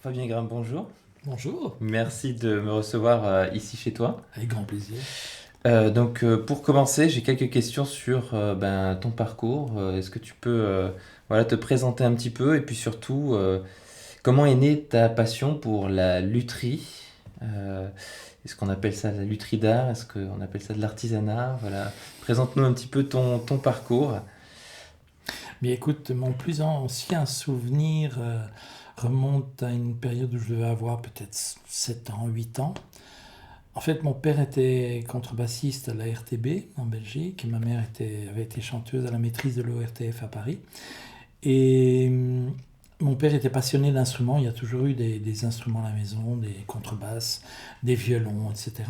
Fabien Graham, bonjour. Bonjour, Merci de me recevoir ici chez toi. avec grand plaisir. Pour commencer, j'ai quelques questions sur ton parcours. Est-ce que tu peux voilà, te présenter un petit peu et puis surtout, comment est née ta passion pour la lutherie? Euh, Est-ce qu'on appelle ça la lutherie d'art? Est-ce qu'on appelle ça de l'artisanat? Voilà. Présente-nous un petit peu ton parcours. Mais écoute, mon plus ancien souvenir remonte à une période où je devais avoir peut-être 7 ans, 8 ans. En fait, mon père était contrebassiste à la RTB en Belgique et ma mère avait été chanteuse à la maîtrise de l'ORTF à Paris. Et mon père était passionné d'instruments, il y a toujours eu des instruments à la maison, des contrebasses, des violons, etc.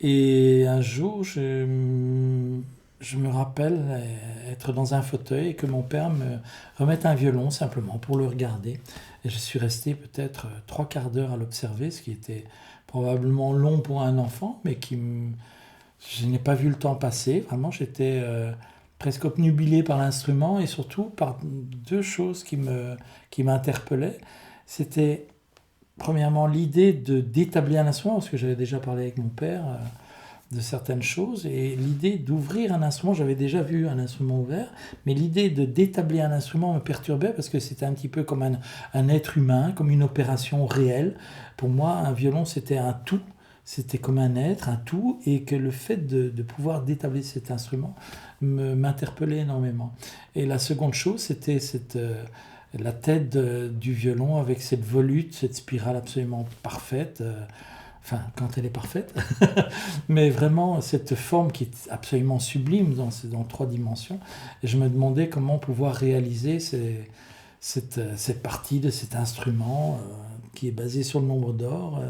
Et un jour, je me rappelle être dans un fauteuil et que mon père me remette un violon simplement pour le regarder. Et je suis resté peut-être trois quarts d'heure à l'observer, ce qui était probablement long pour un enfant, mais je n'ai pas vu le temps passer. Vraiment, j'étais presque obnubilé par l'instrument et surtout par deux choses qui m'interpellaient. C'était premièrement l'idée d'établir un instrument, parce que j'avais déjà parlé avec mon père de certaines choses, et l'idée d'ouvrir un instrument, j'avais déjà vu un instrument ouvert, mais l'idée d'établir un instrument me perturbait parce que c'était un petit peu comme un être humain, comme une opération réelle. Pour moi, un violon, c'était un tout, c'était comme un être, un tout, et que le fait de pouvoir d'établir cet instrument m'interpellait énormément. Et la seconde chose, c'était la tête du violon avec cette volute, cette spirale absolument parfaite. Enfin, quand elle est parfaite, mais vraiment cette forme qui est absolument sublime dans trois dimensions. Et je me demandais comment pouvoir réaliser cette partie de cet instrument qui est basé sur le nombre d'or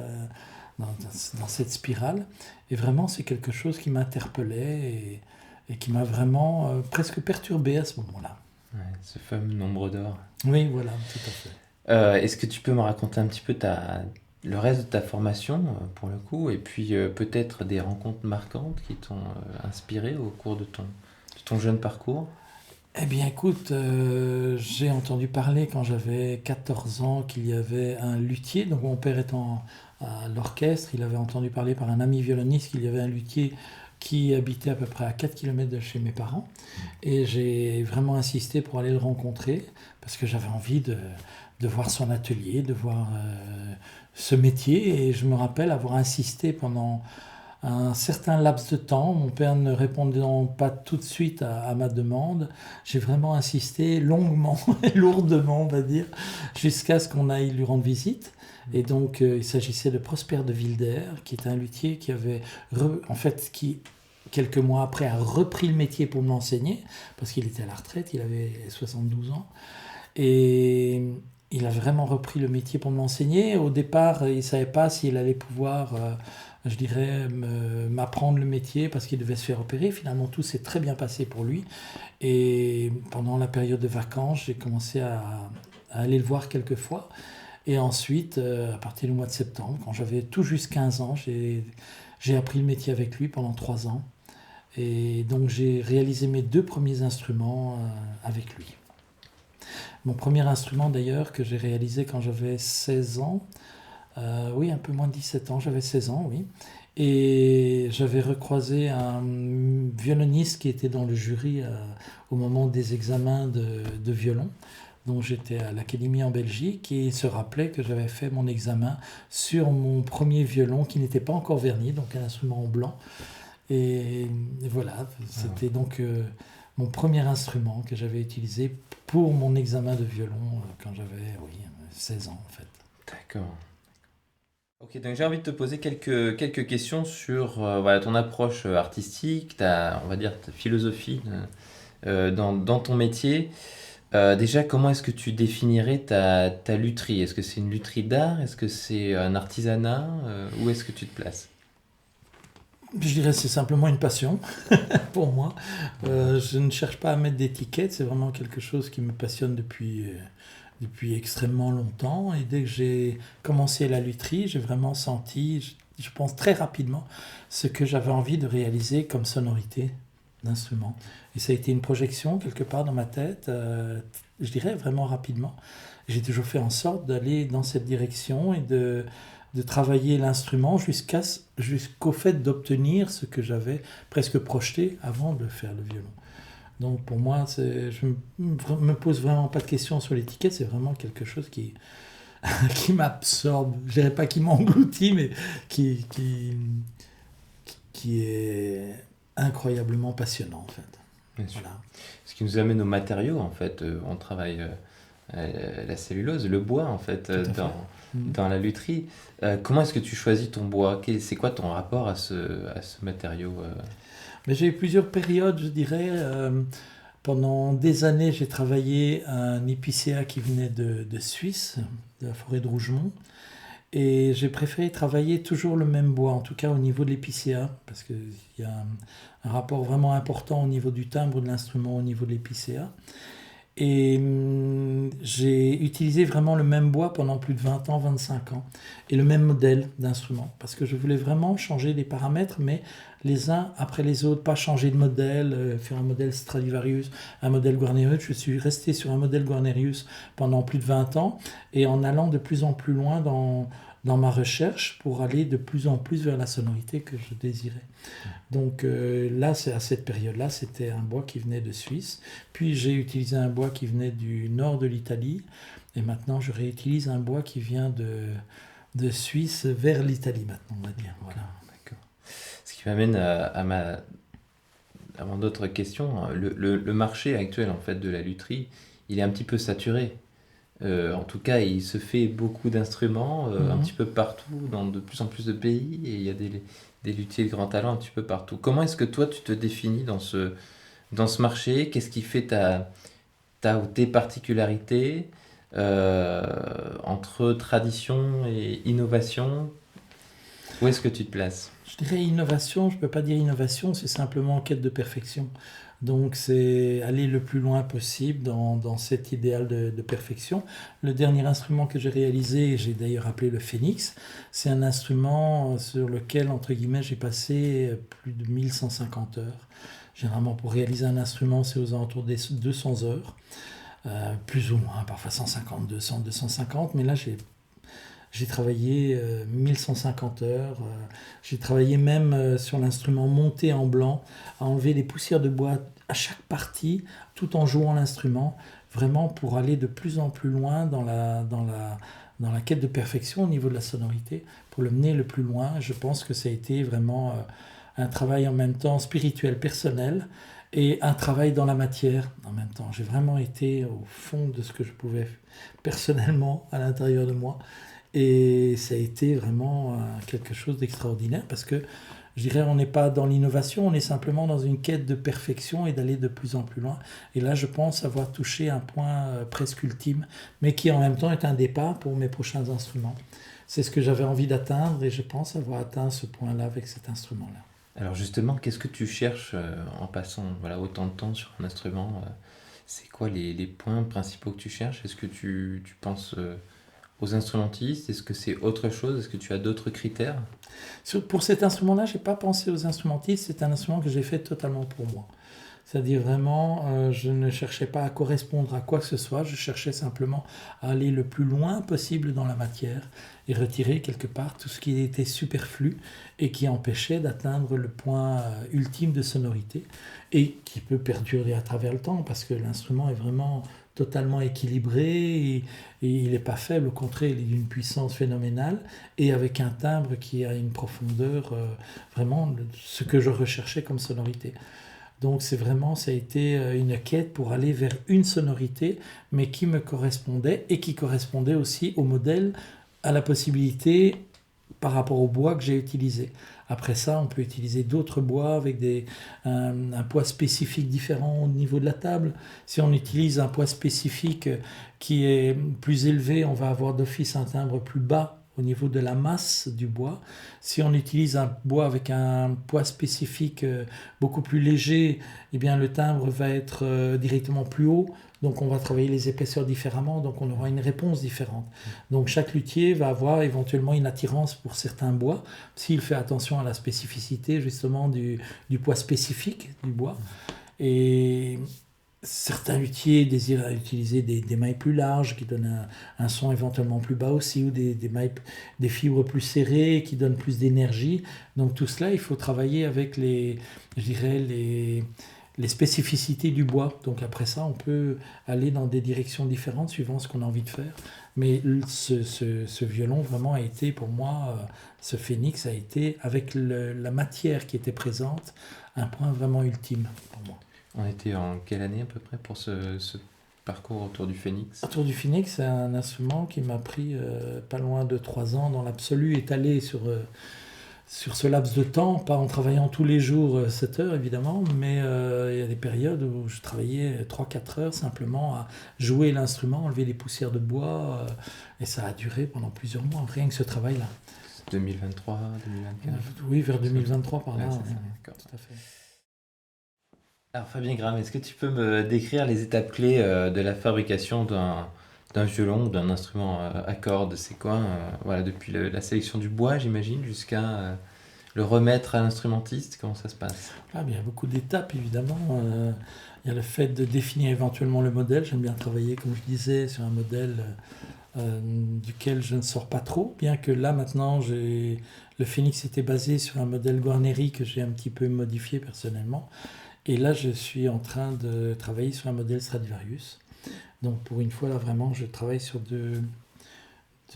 dans cette spirale. Et vraiment, c'est quelque chose qui m'interpellait et qui m'a vraiment presque perturbé à ce moment-là. Ouais, ce fameux nombre d'or. Oui, voilà, tout à fait. Est-ce que tu peux me raconter un petit peu le reste de ta formation, pour le coup, et puis peut-être des rencontres marquantes qui t'ont inspiré au cours de ton jeune parcours? Eh bien, écoute, j'ai entendu parler quand j'avais 14 ans qu'il y avait un luthier. Donc, mon père étant à l'orchestre, il avait entendu parler par un ami violoniste qu'il y avait un luthier qui habitait à peu près à 4 kilomètres de chez mes parents. Et j'ai vraiment insisté pour aller le rencontrer parce que j'avais envie de voir son atelier, de voir ce métier. Et je me rappelle avoir insisté pendant un certain laps de temps, mon père ne répondant pas tout de suite à ma demande, j'ai vraiment insisté longuement et lourdement, on va dire, jusqu'à ce qu'on aille lui rendre visite. Et donc, il s'agissait de Prosper de Wilder, qui est un luthier qui avait, en fait, qui, quelques mois après, a repris le métier pour me l'enseigner, parce qu'il était à la retraite, il avait 72 ans. Et il a vraiment repris le métier pour m'enseigner. Au départ, il ne savait pas s'il allait pouvoir, je dirais, m'apprendre le métier parce qu'il devait se faire opérer. Finalement, tout s'est très bien passé pour lui. Et pendant la période de vacances, j'ai commencé à aller le voir quelques fois. Et ensuite, à partir du mois de septembre, quand j'avais tout juste 15 ans, j'ai appris le métier avec lui pendant 3 ans. Et donc, j'ai réalisé mes deux premiers instruments avec lui. Mon premier instrument d'ailleurs que j'ai réalisé quand j'avais 16 ans, oui un peu moins de 17 ans, j'avais 16 ans, oui. Et j'avais recroisé un violoniste qui était dans le jury au moment des examens de violon. Donc j'étais à l'académie en Belgique et il se rappelait que j'avais fait mon examen sur mon premier violon qui n'était pas encore verni, donc un instrument en blanc. Et voilà, c'était donc mon premier instrument que j'avais utilisé pour mon examen de violon quand j'avais, oui, 16 ans en fait. D'accord. Ok, donc j'ai envie de te poser quelques questions sur voilà, ton approche artistique, on va dire, ta philosophie dans ton métier. Déjà, comment est-ce que tu définirais ta lutherie? Est-ce que c'est une lutherie d'art? Est-ce que c'est un artisanat? Où est-ce que tu te places? Je dirais que c'est simplement une passion pour moi. Je ne cherche pas à mettre d'étiquette, c'est vraiment quelque chose qui me passionne depuis extrêmement longtemps. Et dès que j'ai commencé la lutherie, j'ai vraiment senti, je pense très rapidement, ce que j'avais envie de réaliser comme sonorité. d'instruments. Et ça a été une projection quelque part dans ma tête, je dirais vraiment rapidement. J'ai toujours fait en sorte d'aller dans cette direction et de travailler l'instrument jusqu'au fait d'obtenir ce que j'avais presque projeté avant de faire le violon. Donc pour moi, je ne me pose vraiment pas de questions sur l'étiquette, c'est vraiment quelque chose qui m'absorbe. Je ne dirais pas qui m'engloutit, mais qui est incroyablement passionnant en fait. Bien sûr. Voilà. Ce qui nous amène aux matériaux, en fait. On travaille la cellulose, le bois, en fait, Tout à fait. dans la lutherie. Comment est-ce que tu choisis ton bois? C'est quoi ton rapport à ce matériau Mais j'ai eu plusieurs périodes, je dirais. Pendant des années, j'ai travaillé à un épicéa qui venait de Suisse, de la forêt de Rougemont. Et j'ai préféré travailler toujours le même bois, en tout cas au niveau de l'épicéa, parce qu'il y a un rapport vraiment important au niveau du timbre de l'instrument, au niveau de l'épicéa. Et j'ai utilisé vraiment le même bois pendant plus de 20 ans, 25 ans, et le même modèle d'instrument, parce que je voulais vraiment changer les paramètres, mais les uns après les autres, pas changer de modèle, faire un modèle Stradivarius, un modèle Guarnerius. Je suis resté sur un modèle Guarnerius pendant plus de 20 ans, et en allant de plus en plus loin dans ma recherche pour aller de plus en plus vers la sonorité que je désirais. Donc là, c'est à cette période-là, c'était un bois qui venait de Suisse. Puis j'ai utilisé un bois qui venait du nord de l'Italie. Et maintenant, je réutilise un bois qui vient de Suisse vers l'Italie maintenant, on va dire. Voilà. D'accord. Ce qui m'amène à mon autre question. Le marché actuel, en fait, de la lutherie, il est un petit peu saturé. En tout cas, il se fait beaucoup d'instruments un petit peu partout, dans de plus en plus de pays, et il y a des luthiers de grand talent un petit peu partout. Comment est-ce que toi, tu te définis dans ce marché? Qu'est-ce qui fait ou tes particularités entre tradition et innovation? Où est-ce que tu te places? Je dirais innovation, je ne peux pas dire innovation, c'est simplement en quête de perfection. Donc c'est aller le plus loin possible dans cet idéal de perfection. Le dernier instrument que j'ai réalisé, j'ai d'ailleurs appelé le Phénix, c'est un instrument sur lequel, entre guillemets, j'ai passé plus de 1150 heures. Généralement, pour réaliser un instrument, c'est aux alentours des 200 heures, plus ou moins, parfois 150, 200, 250, mais là j'ai travaillé 1150 heures. J'ai travaillé même sur l'instrument monté en blanc, à enlever les poussières de bois à chaque partie, tout en jouant l'instrument, vraiment pour aller de plus en plus loin dans la quête de perfection au niveau de la sonorité, pour le mener le plus loin. Je pense que ça a été vraiment un travail en même temps spirituel, personnel, et un travail dans la matière en même temps. J'ai vraiment été au fond de ce que je pouvais personnellement à l'intérieur de moi. Et ça a été vraiment quelque chose d'extraordinaire parce que, je dirais, on n'est pas dans l'innovation, on est simplement dans une quête de perfection et d'aller de plus en plus loin. Et là, je pense avoir touché un point presque ultime, mais qui en même temps est un départ pour mes prochains instruments. C'est ce que j'avais envie d'atteindre et je pense avoir atteint ce point-là avec cet instrument-là. Alors justement, qu'est-ce que tu cherches en passant autant de temps sur un instrument c'est quoi les points principaux que tu cherches? Est-ce que tu penses aux instrumentistes? Est-ce que c'est autre chose? Est-ce que tu as d'autres critères? Pour cet instrument-là, je n'ai pas pensé aux instrumentistes, c'est un instrument que j'ai fait totalement pour moi. C'est-à-dire vraiment, je ne cherchais pas à correspondre à quoi que ce soit, je cherchais simplement à aller le plus loin possible dans la matière et retirer quelque part tout ce qui était superflu et qui empêchait d'atteindre le point ultime de sonorité et qui peut perdurer à travers le temps parce que l'instrument est vraiment totalement équilibré et il n'est pas faible, au contraire, il est d'une puissance phénoménale et avec un timbre qui a une profondeur, vraiment ce que je recherchais comme sonorité. Donc ça a été une quête pour aller vers une sonorité, mais qui me correspondait et qui correspondait aussi au modèle, à la possibilité par rapport au bois que j'ai utilisé. Après ça, on peut utiliser d'autres bois avec un poids spécifique différent au niveau de la table. Si on utilise un poids spécifique qui est plus élevé, on va avoir d'office un timbre plus bas au niveau de la masse du bois. Si on utilise un bois avec un poids spécifique beaucoup plus léger, eh bien le timbre va être directement plus haut. Donc on va travailler les épaisseurs différemment, donc on aura une réponse différente. Donc chaque luthier va avoir éventuellement une attirance pour certains bois, s'il fait attention à la spécificité justement du poids spécifique du bois. Et certains luthiers désirent utiliser des mailles plus larges qui donnent un son éventuellement plus bas aussi, ou des mailles, des fibres plus serrées qui donnent plus d'énergie. Donc tout cela, il faut travailler avec je dirais les spécificités du bois. Donc après ça, on peut aller dans des directions différentes suivant ce qu'on a envie de faire. Mais ce violon vraiment a été pour moi, ce phénix a été, avec la matière qui était présente, un point vraiment ultime pour moi. On était en quelle année à peu près pour ce parcours autour du phénix? Autour du phénix, c'est un instrument qui m'a pris pas loin de 3 ans dans l'absolu, étalé sur ce laps de temps, pas en travaillant tous les jours 7 heures évidemment, mais il y a des périodes où je travaillais 3-4 heures simplement à jouer l'instrument, enlever les poussières de bois, et ça a duré pendant plusieurs mois, rien que ce travail-là. 2023, 2024? Oui, vers 2023 par là. Ouais, Ouais, d'accord. tout à fait. Alors Fabien Graham, est-ce que tu peux me décrire les étapes clés de la fabrication d'un violon ou d'un instrument à cordes? C'est quoi, voilà, depuis la sélection du bois, j'imagine, jusqu'à le remettre à l'instrumentiste? Comment ça se passe? Ah, il y a beaucoup d'étapes évidemment. Il y a le fait de définir éventuellement le modèle. J'aime bien travailler, comme je disais, sur un modèle duquel je ne sors pas trop, bien que là maintenant, le Phénix était basé sur un modèle Guarneri que j'ai un petit peu modifié personnellement. Et là, je suis en train de travailler sur un modèle Stradivarius. Donc pour une fois, là vraiment, je travaille sur je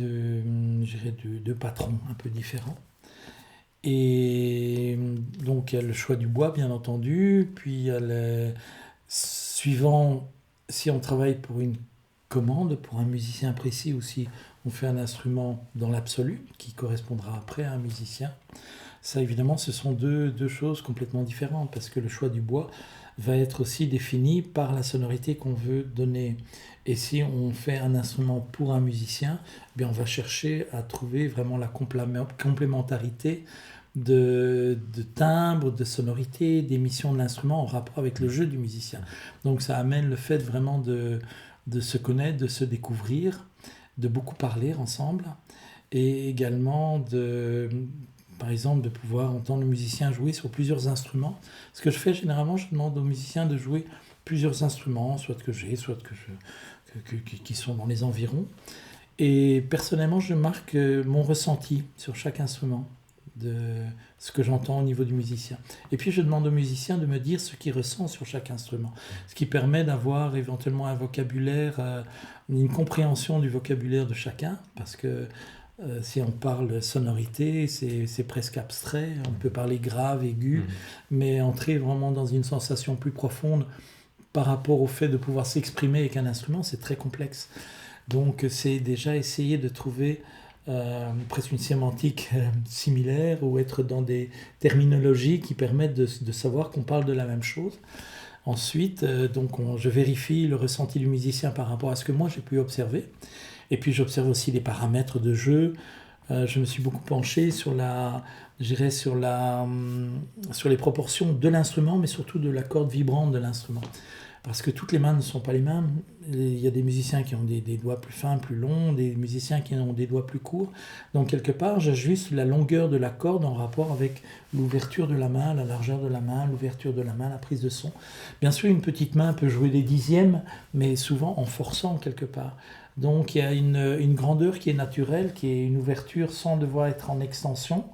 dirais deux patrons un peu différents. Et donc il y a le choix du bois, bien entendu, puis il y a suivant si on travaille pour une commande, pour un musicien précis, ou si on fait un instrument dans l'absolu, qui correspondra après à un musicien. Ça, évidemment, ce sont deux choses complètement différentes, parce que le choix du bois va être aussi défini par la sonorité qu'on veut donner. Et si on fait un instrument pour un musicien, eh bien on va chercher à trouver vraiment la complémentarité de timbre, de sonorité, d'émission de l'instrument en rapport avec le jeu du musicien. Donc ça amène le fait vraiment de se connaître, de se découvrir, de beaucoup parler ensemble, et également par exemple, de pouvoir entendre le musicien jouer sur plusieurs instruments. Ce que je fais généralement, je demande aux musiciens de jouer plusieurs instruments, soit que j'ai, soit qui sont dans les environs. Et personnellement, je marque mon ressenti sur chaque instrument, de ce que j'entends au niveau du musicien. Et puis je demande au musicien de me dire ce qu'il ressent sur chaque instrument, ce qui permet d'avoir éventuellement un vocabulaire, une compréhension du vocabulaire de chacun, parce que si on parle sonorité, c'est presque abstrait. On peut parler grave, aigu, mais entrer vraiment dans une sensation plus profonde par rapport au fait de pouvoir s'exprimer avec un instrument, c'est très complexe. Donc c'est déjà essayer de trouver presque une sémantique similaire, ou être dans des terminologies qui permettent de savoir qu'on parle de la même chose. Ensuite, je vérifie le ressenti du musicien par rapport à ce que moi j'ai pu observer. Et puis j'observe aussi les paramètres de jeu. Je me suis beaucoup penché sur les proportions de l'instrument, mais surtout de la corde vibrante de l'instrument. Parce que toutes les mains ne sont pas les mêmes. Il y a des musiciens qui ont des doigts plus fins, plus longs, des musiciens qui ont des doigts plus courts. Donc quelque part, j'ajuste la longueur de la corde en rapport avec l'ouverture de la main, la largeur de la main, l'ouverture de la main, la prise de son. Bien sûr, une petite main peut jouer des dixièmes, mais souvent en forçant quelque part. Donc il y a une grandeur qui est naturelle, qui est une ouverture sans devoir être en extension.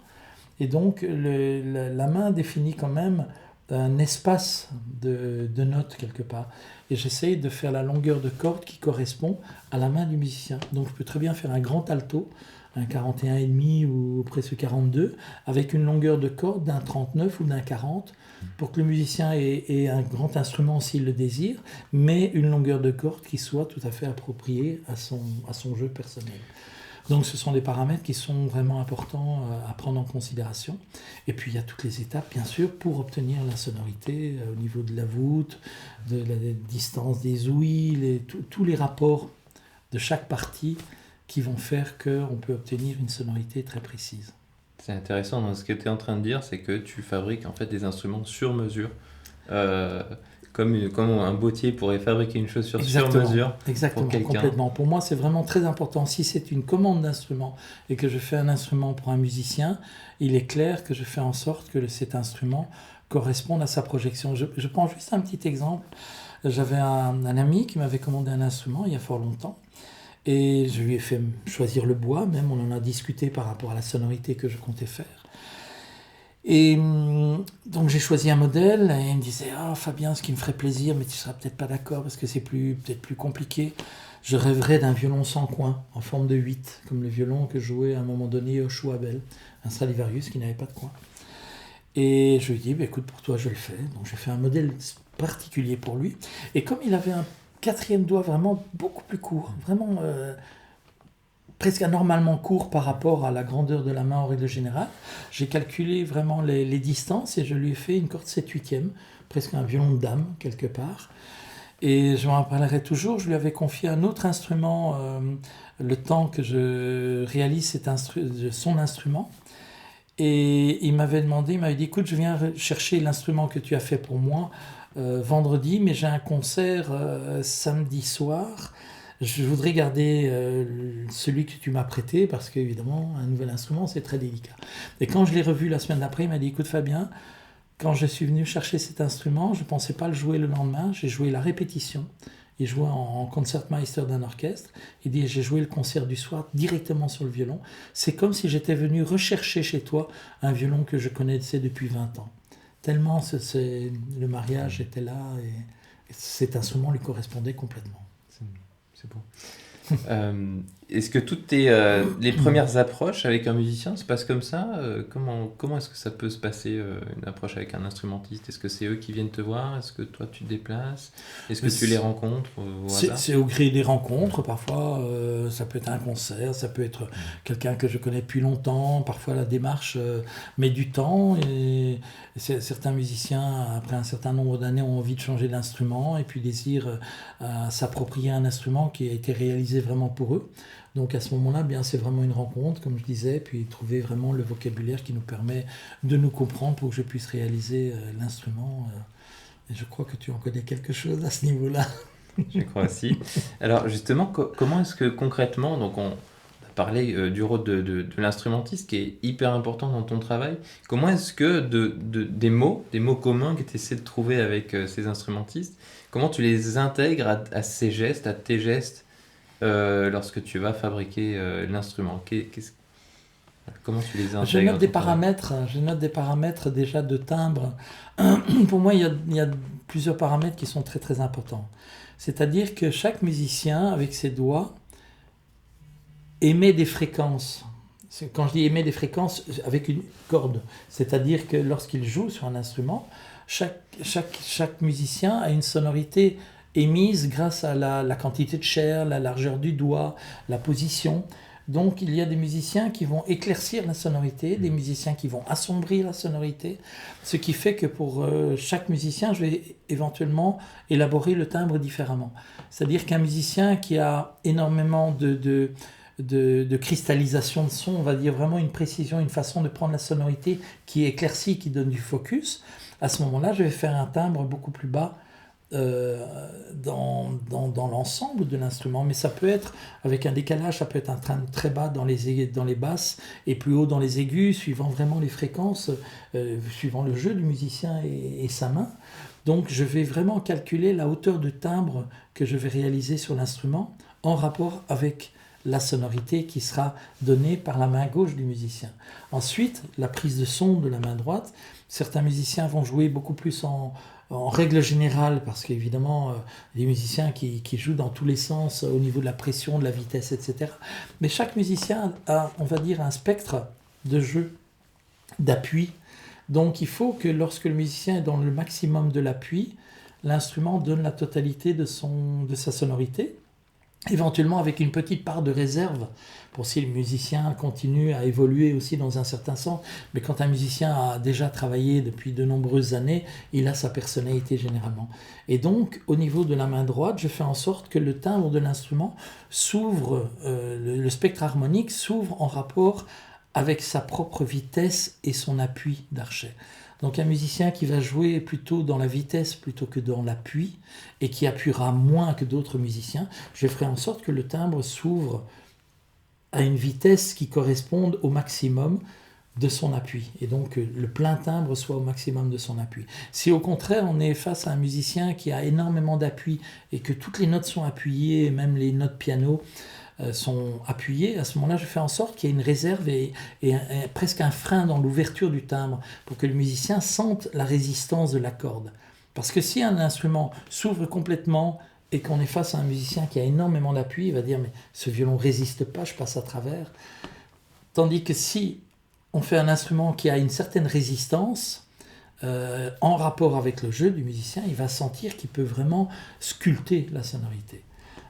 Et donc la main définit quand même un espace de notes quelque part. Et j'essaye de faire la longueur de corde qui correspond à la main du musicien. Donc je peux très bien faire un grand alto, un 41,5 ou presque 42, avec une longueur de corde d'un 39 ou d'un 40, pour que le musicien ait un grand instrument s'il le désire, mais une longueur de corde qui soit tout à fait appropriée à son jeu personnel. Donc ce sont des paramètres qui sont vraiment importants à prendre en considération. Et puis il y a toutes les étapes, bien sûr, pour obtenir la sonorité au niveau de la voûte, de la distance des ouïes, tous les rapports de chaque partie qui vont faire qu'on peut obtenir une sonorité très précise. C'est intéressant. Donc, ce que tu es en train de dire, c'est que tu fabriques en fait des instruments sur mesure. Euh, comme un bottier pourrait fabriquer une chaussure sur mesure pour Exactement, quelqu'un. complètement. Pour moi, c'est vraiment très important. Si c'est une commande d'instrument et que je fais un instrument pour un musicien, il est clair que je fais en sorte que cet instrument corresponde à sa projection. Je prends juste un petit exemple. J'avais un ami qui m'avait commandé un instrument il y a fort longtemps. Et je lui ai fait choisir le bois, même on en a discuté par rapport à la sonorité que je comptais faire. Et donc j'ai choisi un modèle et il me disait « Ah Fabien, ce qui me ferait plaisir, mais tu seras peut-être pas d'accord parce que c'est peut-être plus compliqué. Je rêverais d'un violon sans coin, en forme de 8, comme le violon que jouait à un moment donné Joshua Bell, un Stradivarius qui n'avait pas de coin. » Et je lui ai dit bah, « Écoute, pour toi je le fais. » Donc j'ai fait un modèle particulier pour lui. Et comme il avait un quatrième doigt vraiment beaucoup plus court, vraiment presque anormalement court par rapport à la grandeur de la main en règle générale, j'ai calculé vraiment les distances et je lui ai fait une corde 7/8, presque un violon de dame quelque part. Et je m'en rappellerai toujours, je lui avais confié un autre instrument le temps que je réalise son instrument. Et il m'avait dit écoute, je viens chercher l'instrument que tu as fait pour moi vendredi, mais j'ai un concert samedi soir. Je voudrais garder celui que tu m'as prêté parce qu'évidemment, un nouvel instrument, c'est très délicat. Et quand je l'ai revu la semaine d'après, il m'a dit écoute Fabien, quand je suis venu chercher cet instrument, je ne pensais pas le jouer le lendemain, j'ai joué la répétition. Il jouait en concertmeister d'un orchestre. Il dit j'ai joué le concert du soir directement sur le violon. C'est comme si j'étais venu rechercher chez toi un violon que je connaissais depuis 20 ans. Tellement le mariage était là et cet instrument lui correspondait complètement. C'est beau. Est-ce que toutes les premières approches avec un musicien se passent comme ça? Comment est-ce que ça peut se passer, une approche avec un instrumentiste? Est-ce que c'est eux qui viennent te voir? Est-ce que toi tu te déplaces? Est-ce que tu les rencontres au hasard? C'est au gré des rencontres. Parfois, ça peut être un concert, ça peut être quelqu'un que je connais depuis longtemps. Parfois, la démarche met du temps. Et certains musiciens, après un certain nombre d'années, ont envie de changer d'instrument et puis désirent s'approprier un instrument qui a été réalisé vraiment pour eux. Donc à ce moment-là, bien, c'est vraiment une rencontre, comme je disais, puis trouver vraiment le vocabulaire qui nous permet de nous comprendre pour que je puisse réaliser l'instrument. Et je crois que tu en connais quelque chose à ce niveau-là. Je crois aussi. Alors justement, comment est-ce que concrètement, donc on a parlé du rôle de l'instrumentiste qui est hyper important dans ton travail, comment est-ce que des mots communs que tu essaies de trouver avec ces instrumentistes, comment tu les intègres à ces gestes, à tes gestes lorsque tu vas fabriquer l'instrument? Comment tu les intègres? Je note des paramètres déjà de timbre. Pour moi, il y a plusieurs paramètres qui sont très très importants. C'est-à-dire que chaque musicien, avec ses doigts, émet des fréquences. Quand je dis émet des fréquences, avec une corde. C'est-à-dire que lorsqu'il joue sur un instrument, chaque musicien a une sonorité émise grâce à la quantité de chair, la largeur du doigt, la position. Donc il y a des musiciens qui vont éclaircir la sonorité, des musiciens qui vont assombrir la sonorité, ce qui fait que pour chaque musicien, je vais éventuellement élaborer le timbre différemment. C'est-à-dire qu'un musicien qui a énormément de cristallisation de son, on va dire vraiment une précision, une façon de prendre la sonorité qui est éclaircie, qui donne du focus, à ce moment-là, je vais faire un timbre beaucoup plus bas dans l'ensemble de l'instrument, mais ça peut être avec un décalage, ça peut être un timbre très bas dans les basses et plus haut dans les aigus, suivant vraiment les fréquences, suivant le jeu du musicien et sa main. Donc je vais vraiment calculer la hauteur de timbre que je vais réaliser sur l'instrument en rapport avec la sonorité qui sera donnée par la main gauche du musicien. Ensuite, la prise de son de la main droite. Certains musiciens vont jouer beaucoup plus en règle générale, parce qu'évidemment, des musiciens qui jouent dans tous les sens au niveau de la pression, de la vitesse, etc. Mais chaque musicien a, on va dire, un spectre de jeu, d'appui. Donc il faut que lorsque le musicien est dans le maximum de l'appui, l'instrument donne la totalité de sa sonorité. éventuellement avec une petite part de réserve pour si le musicien continue à évoluer aussi dans un certain sens. Mais quand un musicien a déjà travaillé depuis de nombreuses années, il a sa personnalité généralement. Et donc, au niveau de la main droite, je fais en sorte que le timbre de l'instrument s'ouvre, le spectre harmonique s'ouvre en rapport avec sa propre vitesse et son appui d'archet. Donc un musicien qui va jouer plutôt dans la vitesse plutôt que dans l'appui et qui appuiera moins que d'autres musiciens, je ferai en sorte que le timbre s'ouvre à une vitesse qui corresponde au maximum de son appui, et donc le plein timbre soit au maximum de son appui. Si au contraire on est face à un musicien qui a énormément d'appui et que toutes les notes sont appuyées, même les notes piano sont appuyées, à ce moment-là je fais en sorte qu'il y ait une réserve et presque un frein dans l'ouverture du timbre pour que le musicien sente la résistance de la corde. Parce que si un instrument s'ouvre complètement et qu'on est face à un musicien qui a énormément d'appui, il va dire mais ce violon résiste pas, je passe à travers. Tandis que si on fait un instrument qui a une certaine résistance, en rapport avec le jeu du musicien, il va sentir qu'il peut vraiment sculpter la sonorité.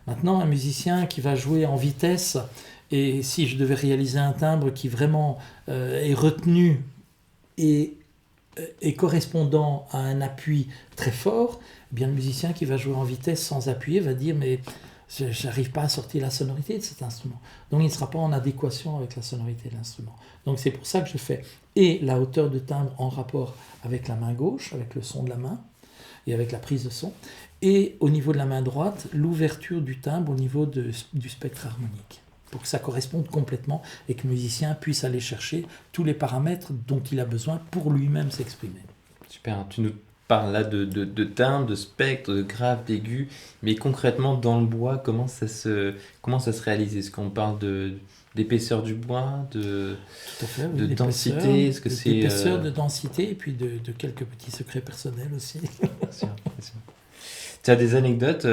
Maintenant, un musicien qui va jouer en vitesse, et si je devais réaliser un timbre qui vraiment est retenu et correspondant à un appui très fort, eh bien le musicien qui va jouer en vitesse sans appuyer va dire mais je n'arrive pas à sortir la sonorité de cet instrument. Donc il ne sera pas en adéquation avec la sonorité de l'instrument. Donc c'est pour ça que je fais et la hauteur de timbre en rapport avec la main gauche, avec le son de la main et avec la prise de son, et au niveau de la main droite, l'ouverture du timbre au niveau du spectre harmonique, pour que ça corresponde complètement et que le musicien puisse aller chercher tous les paramètres dont il a besoin pour lui-même s'exprimer. Super, tu nous parles là de timbre, de spectre, de grave, d'aigu, mais concrètement dans le bois, comment ça se réalise? Est-ce qu'on parle d'épaisseur du bois, Tout à fait, oui, de densité? Est-ce que c'est d'épaisseur, de densité, et puis de quelques petits secrets personnels aussi. Bien sûr, bien sûr. Tu as des anecdotes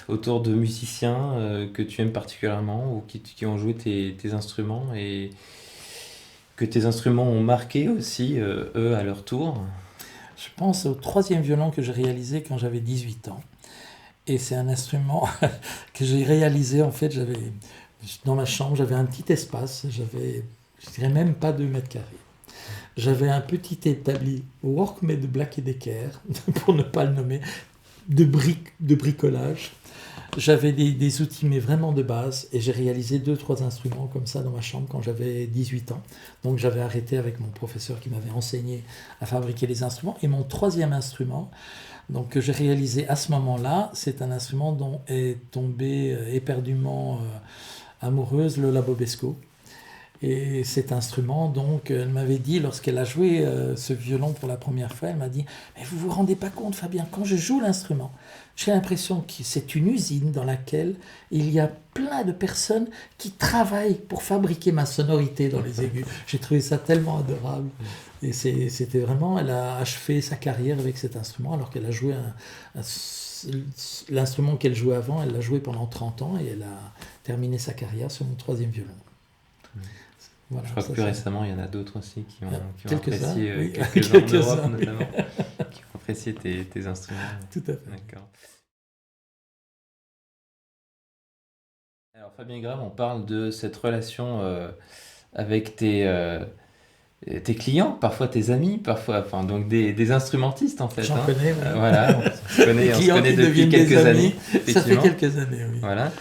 autour de musiciens que tu aimes particulièrement ou qui ont joué tes instruments et que tes instruments ont marqué aussi, eux, à leur tour? Je pense au troisième violon que j'ai réalisé quand j'avais 18 ans. Et c'est un instrument que j'ai réalisé, en fait, dans ma chambre, j'avais un petit espace, je dirais même pas 2 mètres carrés. J'avais un petit établi Workmate de Black & Decker, pour ne pas le nommer, de bricolage. J'avais des outils, mais vraiment de base, et j'ai réalisé 2-3 instruments comme ça dans ma chambre quand j'avais 18 ans. Donc j'avais arrêté avec mon professeur qui m'avait enseigné à fabriquer les instruments. Et mon troisième instrument, donc, que j'ai réalisé à ce moment-là, c'est un instrument dont est tombée éperdument amoureuse Lola Bobesco. Et cet instrument, donc, elle m'avait dit, lorsqu'elle a joué ce violon pour la première fois, elle m'a dit « Mais vous vous rendez pas compte, Fabien, quand je joue l'instrument, j'ai l'impression que c'est une usine dans laquelle il y a plein de personnes qui travaillent pour fabriquer ma sonorité dans les aigus. » J'ai trouvé ça tellement adorable. Et c'était vraiment, elle a achevé sa carrière avec cet instrument, alors qu'elle a joué l'instrument qu'elle jouait avant, elle l'a joué pendant 30 ans, et elle a terminé sa carrière sur mon troisième violon. Voilà, je crois que plus récemment, il y en a d'autres aussi qui ont apprécié, oui. quelques-uns en Europe notamment, qui ont apprécié tes instruments. Tout à fait. D'accord. Alors Fabien Grave, on parle de cette relation avec tes clients, parfois tes amis, parfois, enfin donc des instrumentistes en fait. J'en connais, oui. Voilà, on se connaît depuis quelques années. Ça fait quelques années, oui. Voilà.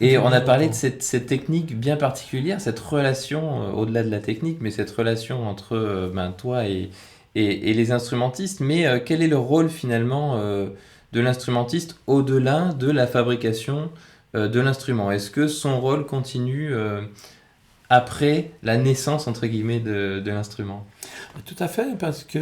Et on a parlé de cette technique bien particulière, cette relation, au-delà de la technique, mais cette relation entre toi et les instrumentistes. Mais quel est le rôle finalement de l'instrumentiste au-delà de la fabrication de l'instrument? Est-ce que son rôle continue après la naissance, entre guillemets, de l'instrument? Tout à fait, parce que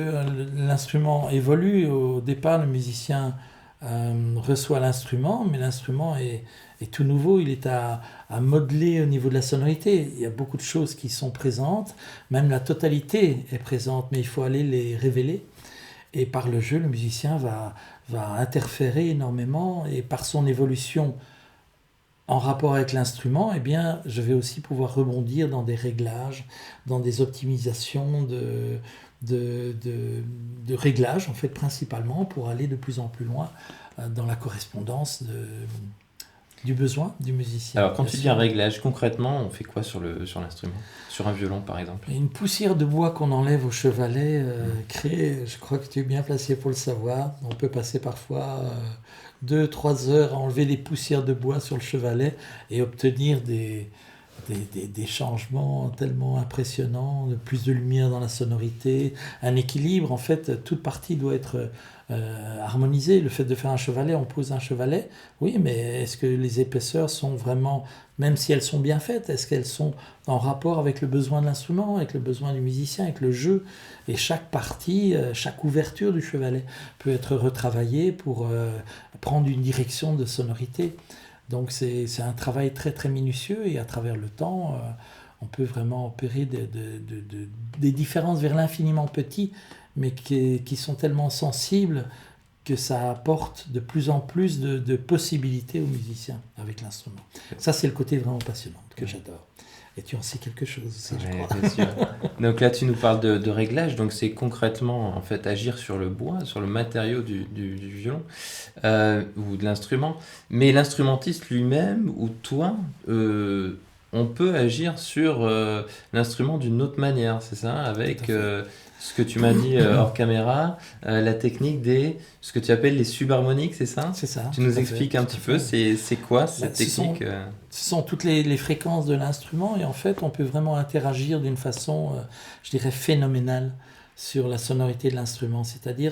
l'instrument évolue. Au départ, le musicien reçoit l'instrument, mais l'instrument est tout nouveau, il est à modeler au niveau de la sonorité. Il y a beaucoup de choses qui sont présentes, même la totalité est présente, mais il faut aller les révéler. Et par le jeu, le musicien va interférer énormément, et par son évolution en rapport avec l'instrument, eh bien, je vais aussi pouvoir rebondir dans des réglages, dans des optimisations de réglages, en fait, principalement, pour aller de plus en plus loin dans la correspondance du besoin du musicien. Alors, quand bien tu dis un sûr. réglage, concrètement, on fait quoi sur l'instrument? Sur un violon, par exemple? Et une poussière de bois qu'on enlève au chevalet Hmm. crée, je crois que tu es bien placé pour le savoir. On peut passer parfois 2, 3 heures à enlever les poussières de bois sur le chevalet et obtenir des changements tellement impressionnants, de plus de lumière dans la sonorité, un équilibre. En fait, toute partie doit être harmonisée. Le fait de faire un chevalet, on pose un chevalet, oui, mais est-ce que les épaisseurs sont vraiment, même si elles sont bien faites, est-ce qu'elles sont en rapport avec le besoin de l'instrument, avec le besoin du musicien, avec le jeu? Et chaque partie, chaque ouverture du chevalet peut être retravaillée pour prendre une direction de sonorité. Donc c'est un travail très très minutieux et à travers le temps, on peut vraiment opérer des différences vers l'infiniment petit, mais qui sont tellement sensibles que ça apporte de plus en plus de possibilités aux musiciens avec l'instrument. Ça, c'est le côté vraiment passionnant que j'adore. Et tu en sais quelque chose aussi, je Ouais, crois. bien sûr. Donc là, tu nous parles de réglage, donc c'est concrètement en fait agir sur le bois, sur le matériau du violon ou de l'instrument. Mais l'instrumentiste lui-même ou toi, on peut agir sur l'instrument d'une autre manière, c'est ça? Tout à Avec fait. ce que tu m'as dit hors caméra, la technique ce que tu appelles les subharmoniques, c'est ça? C'est ça, Tu tout nous à fait, expliques un tout petit à peu, fait. c'est quoi Bah, cette technique? ce sont toutes les fréquences de l'instrument et en fait, on peut vraiment interagir d'une façon, je dirais, phénoménale sur la sonorité de l'instrument. C'est-à-dire,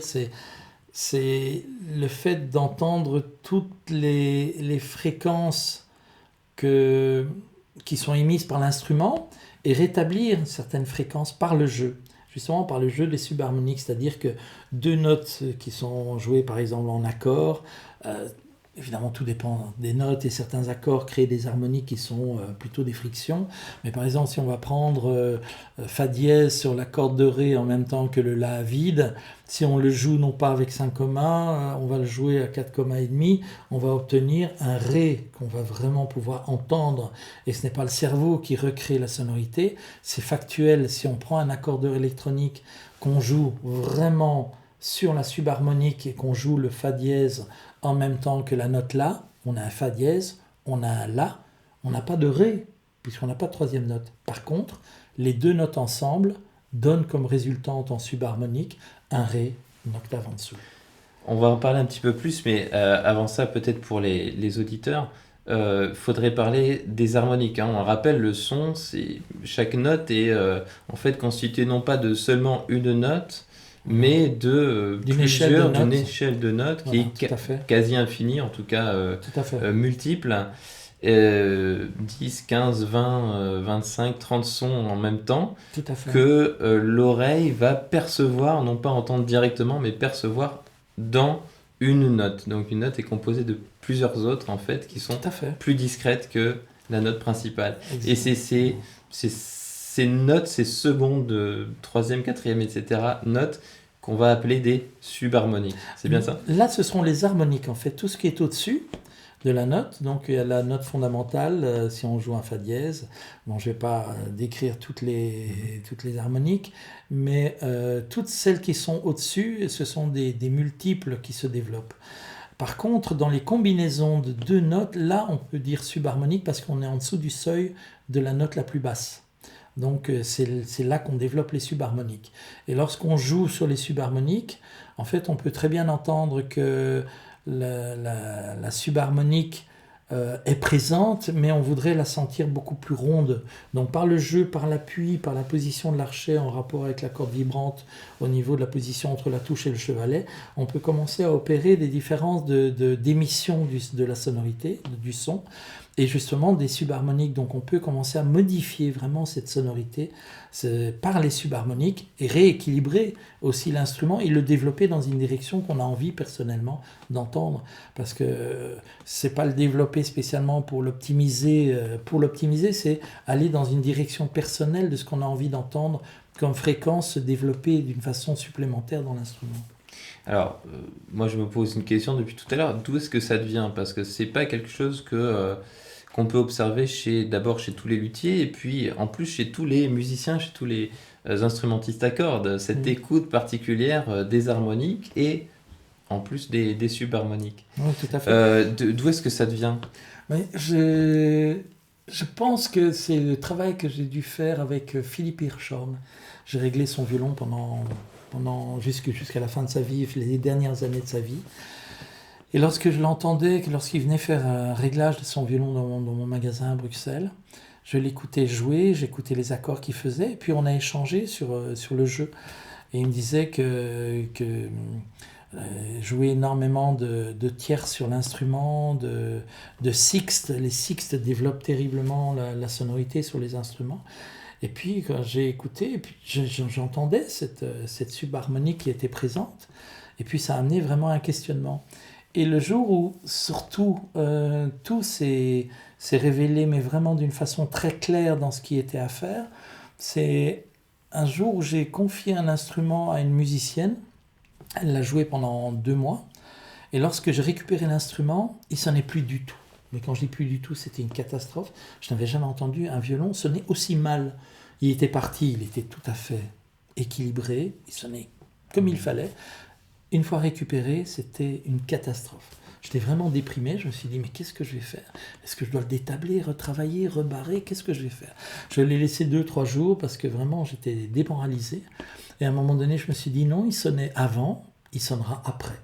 c'est le fait d'entendre toutes les fréquences que, qui sont émises par l'instrument et rétablir certaines fréquences par le jeu. Justement par le jeu des subharmoniques, c'est-à-dire que 2 notes qui sont jouées par exemple en accord, euh, évidemment tout dépend des notes et certains accords créent des harmoniques qui sont plutôt des frictions. Mais par exemple si on va prendre Fa dièse sur la corde de Ré en même temps que le La vide, si on le joue non pas avec 5 commas, on va le jouer à 4 commas et demi, on va obtenir un Ré qu'on va vraiment pouvoir entendre. Et ce n'est pas le cerveau qui recrée la sonorité, c'est factuel. Si on prend un accord de Ré électronique, qu'on joue vraiment sur la subharmonique et qu'on joue le Fa dièse en même temps que la note La, on a un Fa dièse, on a un La, on n'a pas de Ré, puisqu'on n'a pas de troisième note. Par contre, les 2 notes ensemble donnent comme résultante en subharmonique un Ré, une octave en dessous. On va en parler un petit peu plus, mais avant ça, peut-être pour les auditeurs, faudrait parler des harmoniques, hein. On rappelle, le son, chaque note est en fait constituée non pas de seulement une note, mais de D'une échelle de d'une notes, échelle de notes qui voilà, est tout à fait, quasi infinie, en tout cas tout à fait. multiple. 10, 15, 20, 25, 30 sons en même temps Tout à fait. que l'oreille va percevoir, non pas entendre directement, mais percevoir dans une note. Donc une note est composée de plusieurs autres en fait qui sont Tout à fait. plus discrètes que la note principale. Et c'est Exactement. ces notes, ces secondes, troisième, quatrième, etc. notes qu'on va appeler des subharmoniques. C'est bien ça? Là, ce sont les harmoniques, en fait. Tout ce qui est au-dessus de la note. Donc, il y a la note fondamentale, si on joue un Fa dièse. Bon, je ne vais pas décrire toutes les harmoniques, mais toutes celles qui sont au-dessus, ce sont des multiples qui se développent. Par contre, dans les combinaisons de 2 notes, là, on peut dire subharmonique parce qu'on est en dessous du seuil de la note la plus basse. Donc c'est là qu'on développe les subharmoniques. Et lorsqu'on joue sur les subharmoniques, en fait, on peut très bien entendre que la subharmonique est présente, mais on voudrait la sentir beaucoup plus ronde. Donc par le jeu, par l'appui, par la position de l'archet en rapport avec la corde vibrante au niveau de la position entre la touche et le chevalet, on peut commencer à opérer des différences d'émission de la sonorité, du son, et justement des subharmoniques. Donc on peut commencer à modifier vraiment cette sonorité par les subharmoniques et rééquilibrer aussi l'instrument et le développer dans une direction qu'on a envie personnellement d'entendre. Parce que c'est pas le développer spécialement pour l'optimiser. Pour l'optimiser, c'est aller dans une direction personnelle de ce qu'on a envie d'entendre comme fréquence se développer d'une façon supplémentaire dans l'instrument. Alors, moi je me pose une question depuis tout à l'heure, d'où est-ce que ça devient? Parce que c'est pas quelque chose qu'on peut observer d'abord chez tous les luthiers et puis en plus chez tous les musiciens, chez tous les instrumentistes à cordes, cette Mm. écoute particulière des harmoniques et en plus des subharmoniques. Oui, tout à fait. D'où est-ce que ça devient? Mais je pense que c'est le travail que j'ai dû faire avec Philippe Hirschhorn. J'ai réglé son violon jusqu'à la fin de sa vie, les dernières années de sa vie. Et lorsque je l'entendais, lorsqu'il venait faire un réglage de son violon dans mon magasin à Bruxelles, je l'écoutais jouer, j'écoutais les accords qu'il faisait, et puis on a échangé sur le jeu. Et il me disait que jouer énormément de tierces sur l'instrument, de sixtes. Les sixtes développent terriblement la sonorité sur les instruments. Et puis quand j'ai écouté, et puis j'entendais cette subharmonie qui était présente, et puis ça a amené vraiment un questionnement. Et le jour où surtout tout s'est révélé, mais vraiment d'une façon très claire dans ce qui était à faire, c'est un jour où j'ai confié un instrument à une musicienne. Elle l'a joué pendant 2 mois. Et lorsque j'ai récupéré l'instrument, il ne sonnait plus du tout. Mais quand je dis plus du tout, c'était une catastrophe. Je n'avais jamais entendu un violon sonner aussi mal. Il était parti, il était tout à fait équilibré, il sonnait comme il fallait. Une fois récupéré, c'était une catastrophe. J'étais vraiment déprimé, je me suis dit, mais qu'est-ce que je vais faire? Est-ce que je dois le détabler, retravailler, rebarrer? Qu'est-ce que je vais faire? Je l'ai laissé 2-3 jours parce que vraiment j'étais démoralisé. Et à un moment donné, je me suis dit, non, il sonnait avant, il sonnera après.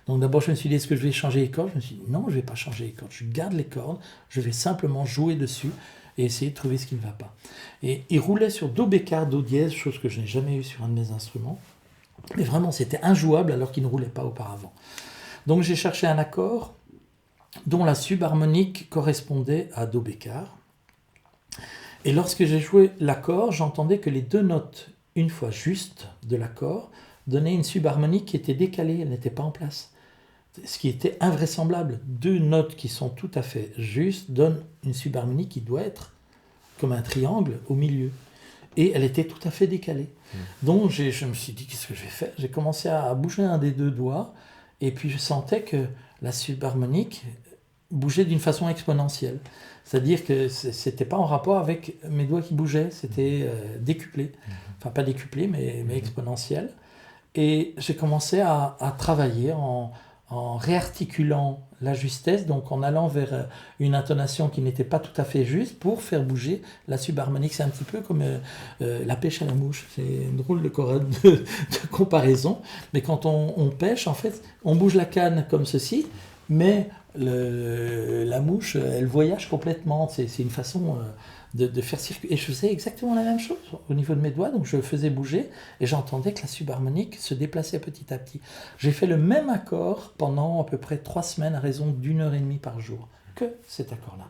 Donc d'abord, je me suis dit, est-ce que je vais changer les cordes? Je me suis dit, non, je ne vais pas changer les cordes. Je garde les cordes, je vais simplement jouer dessus et essayer de trouver ce qui ne va pas. Et il roulait sur Do bécard, Do dièse, chose que je n'ai jamais eue sur un de mes instruments. Mais vraiment, c'était injouable alors qu'il ne roulait pas auparavant. Donc j'ai cherché un accord dont la subharmonique correspondait à Do bécard. Et lorsque j'ai joué l'accord, j'entendais que les 2 notes, une fois justes de l'accord, donnaient une subharmonique qui était décalée, elle n'était pas en place. Ce qui était invraisemblable. 2 notes qui sont tout à fait justes donnent une subharmonique qui doit être comme un triangle au milieu. Et elle était tout à fait décalée. Donc je me suis dit, qu'est-ce que je vais faire? J'ai commencé à bouger un des 2 doigts, et puis je sentais que la subharmonique bougeait d'une façon exponentielle. C'est-à-dire que c'était pas en rapport avec mes doigts qui bougeaient, c'était décuplé. Enfin, pas décuplé, mais exponentiel. Et j'ai commencé à travailler en réarticulant la justesse, donc en allant vers une intonation qui n'était pas tout à fait juste pour faire bouger la subharmonique. C'est un petit peu comme la pêche à la mouche. C'est une drôle de comparaison. Mais quand on pêche, en fait, on bouge la canne comme ceci, mais la mouche, elle voyage complètement. C'est une façon de faire circuler. Et je faisais exactement la même chose au niveau de mes doigts, donc je faisais bouger et j'entendais que la subharmonique se déplaçait petit à petit. J'ai fait le même accord pendant à peu près 3 semaines à raison d'1h30 par jour, que cet accord-là.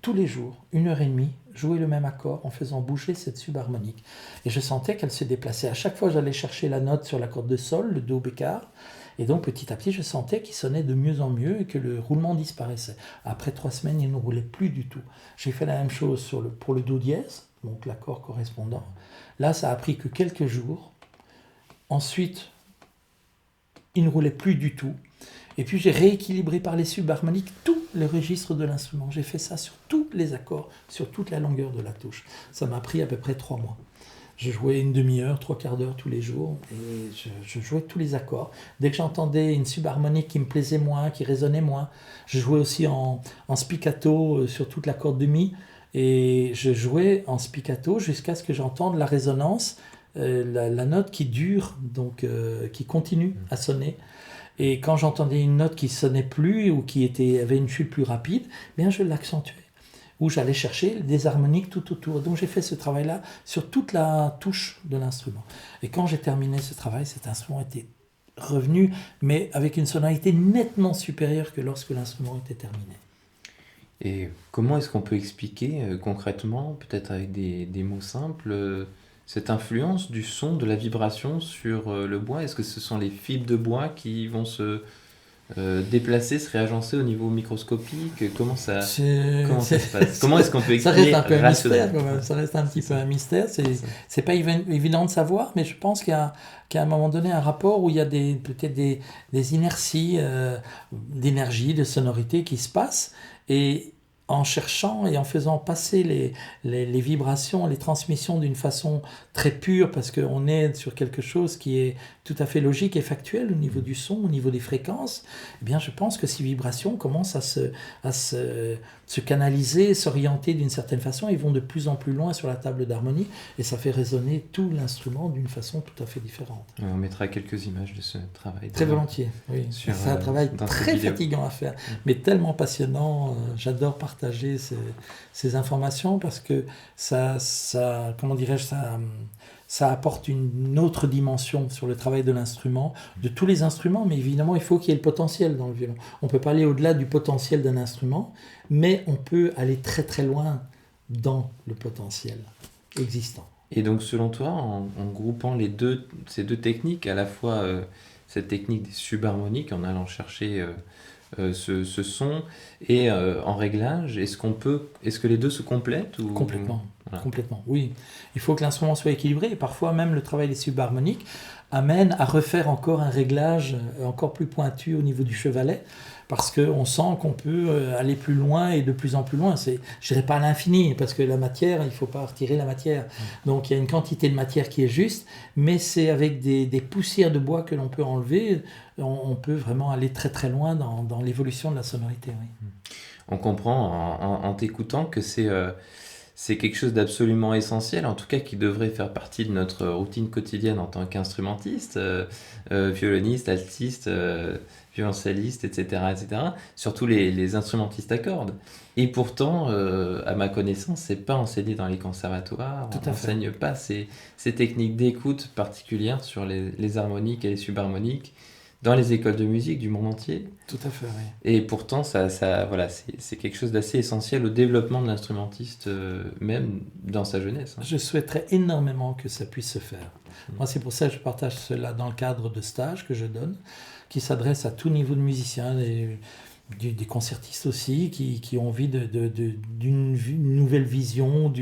Tous les jours, 1h30, jouer le même accord en faisant bouger cette subharmonique. Et je sentais qu'elle se déplaçait. À chaque fois, j'allais chercher la note sur la corde de sol, le Do bécard. Et donc petit à petit, je sentais qu'il sonnait de mieux en mieux et que le roulement disparaissait. Après 3 semaines, il ne roulait plus du tout. J'ai fait la même chose pour le Do dièse, donc l'accord correspondant. Là, ça a pris que quelques jours. Ensuite, il ne roulait plus du tout. Et puis j'ai rééquilibré par les subharmoniques tous les registres de l'instrument. J'ai fait ça sur tous les accords, sur toute la longueur de la touche. Ça m'a pris à peu près 3 mois. Je jouais une demi-heure, 3/4 d'heure tous les jours et je jouais tous les accords. Dès que j'entendais une subharmonique qui me plaisait moins, qui résonnait moins, je jouais aussi en spiccato sur toute la corde de mi et je jouais en spiccato jusqu'à ce que j'entende la résonance, la note qui dure, donc qui continue à sonner. Et quand j'entendais une note qui sonnait plus ou qui avait une chute plus rapide, bien je l'accentuais. Où j'allais chercher des harmoniques tout autour. Donc j'ai fait ce travail-là sur toute la touche de l'instrument. Et quand j'ai terminé ce travail, cet instrument était revenu, mais avec une sonorité nettement supérieure que lorsque l'instrument était terminé. Et comment est-ce qu'on peut expliquer concrètement, peut-être avec des mots simples, cette influence du son, de la vibration sur le bois? Est-ce que ce sont les fibres de bois qui vont se déplacer, se réagencer au niveau microscopique? Comment ça se passe? Comment est-ce qu'on peut Ça reste expliquer un peu un mystère, rationnellement? quand même. Ça reste un petit peu un mystère. C'est pas évident de savoir, mais je pense qu'il y a un moment donné un rapport où il y a peut-être des inerties d'énergie, de sonorité qui se passent. Et en cherchant et en faisant passer les vibrations, les transmissions d'une façon très pure, parce qu'on est sur quelque chose qui est tout à fait logique et factuel au niveau du son, au niveau des fréquences, eh bien, je pense que ces vibrations commencent à se canaliser, s'orienter d'une certaine façon et vont de plus en plus loin sur la table d'harmonie et ça fait résonner tout l'instrument d'une façon tout à fait différente. Ouais, on mettra quelques images de ce travail. Très volontiers, oui. C'est un travail très fatigant à faire, mais tellement passionnant. J'adore partager ces informations parce que comment dirais-je, ça apporte une autre dimension sur le travail de l'instrument, de tous les instruments, mais évidemment, il faut qu'il y ait le potentiel dans le violon. On peut pas aller au-delà du potentiel d'un instrument, mais on peut aller très très loin dans le potentiel existant. Et donc, selon toi, en groupant ces deux techniques, à la fois cette technique des subharmoniques, en allant chercher ce son, et en réglage, est-ce que les deux se complètent ou... Complètement. Voilà. Complètement, oui. Il faut que l'instrument soit équilibré et parfois même le travail des subharmoniques amène à refaire encore un réglage encore plus pointu au niveau du chevalet parce qu'on sent qu'on peut aller plus loin et de plus en plus loin. Je ne dirais pas à l'infini parce que la matière, il ne faut pas retirer la matière. Donc il y a une quantité de matière qui est juste, mais c'est avec des poussières de bois que l'on peut enlever, on peut vraiment aller très très loin dans l'évolution de la sonorité. Oui. On comprend en t'écoutant que c'est quelque chose d'absolument essentiel, en tout cas qui devrait faire partie de notre routine quotidienne en tant qu'instrumentiste, violoniste, altiste, violoncelliste, etc., etc. Surtout les instrumentistes à cordes. Et pourtant, à ma connaissance, c'est pas enseigné dans les conservatoires. On n'enseigne pas ces techniques d'écoute particulières sur les harmoniques et les subharmoniques dans les écoles de musique du monde entier. Tout à fait, oui. Et pourtant, voilà, c'est quelque chose d'assez essentiel au développement de l'instrumentiste, même dans sa jeunesse. Je souhaiterais énormément que ça puisse se faire. Moi, c'est pour ça que je partage cela dans le cadre de stages que je donne, qui s'adressent à tout niveau de musiciens, des concertistes aussi, qui ont envie d'une nouvelle vision,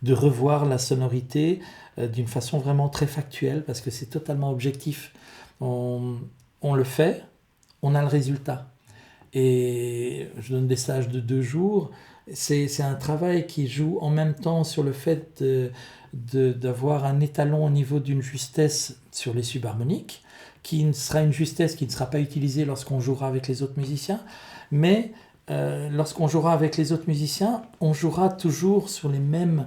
de revoir la sonorité d'une façon vraiment très factuelle, parce que c'est totalement objectif. On le fait, on a le résultat. Et je donne des stages de 2 jours. C'est un travail qui joue en même temps sur le fait d'avoir un étalon au niveau d'une justesse sur les subharmoniques, qui sera une justesse qui ne sera pas utilisée lorsqu'on jouera avec les autres musiciens, mais lorsqu'on jouera avec les autres musiciens, on jouera toujours sur les mêmes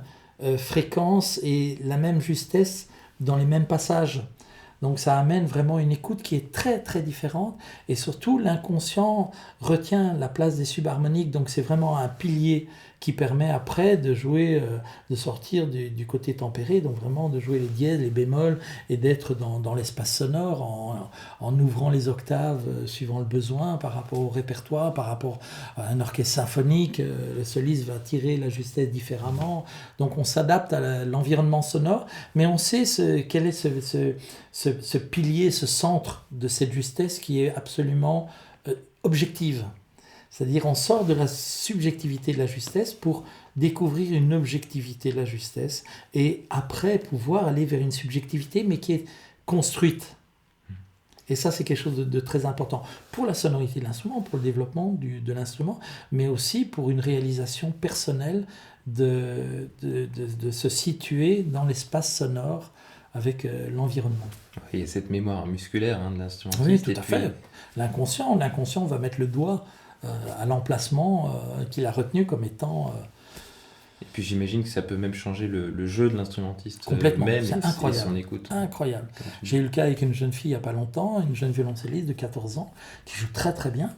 fréquences et la même justesse dans les mêmes passages. Donc ça amène vraiment une écoute qui est très très différente et surtout l'inconscient retient la place des subharmoniques, donc c'est vraiment un pilier qui permet après de jouer, de sortir du côté tempéré, donc vraiment de jouer les dièses, les bémols et d'être dans l'espace sonore en ouvrant les octaves suivant le besoin par rapport au répertoire, par rapport à un orchestre symphonique, le soliste va tirer la justesse différemment, donc on s'adapte à l'environnement sonore, mais on sait quel est ce pilier, ce centre de cette justesse qui est absolument objective. C'est-à-dire on sort de la subjectivité de la justesse pour découvrir une objectivité de la justesse et après pouvoir aller vers une subjectivité mais qui est construite. Et ça c'est quelque chose de très important pour la sonorité de l'instrument, pour le développement de l'instrument, mais aussi pour une réalisation personnelle de se situer dans l'espace sonore avec l'environnement. Il y a cette mémoire musculaire de l'instrumentiste. Oui, tout à fait. L'inconscient va mettre le doigt à l'emplacement qu'il a retenu comme étant... Et puis j'imagine que ça peut même changer le jeu de l'instrumentiste. Complètement, même c'est incroyable. Et son écoute. Incroyable. J'ai eu le cas avec une jeune fille il n'y a pas longtemps, une jeune violoncelliste de 14 ans, qui joue très très bien.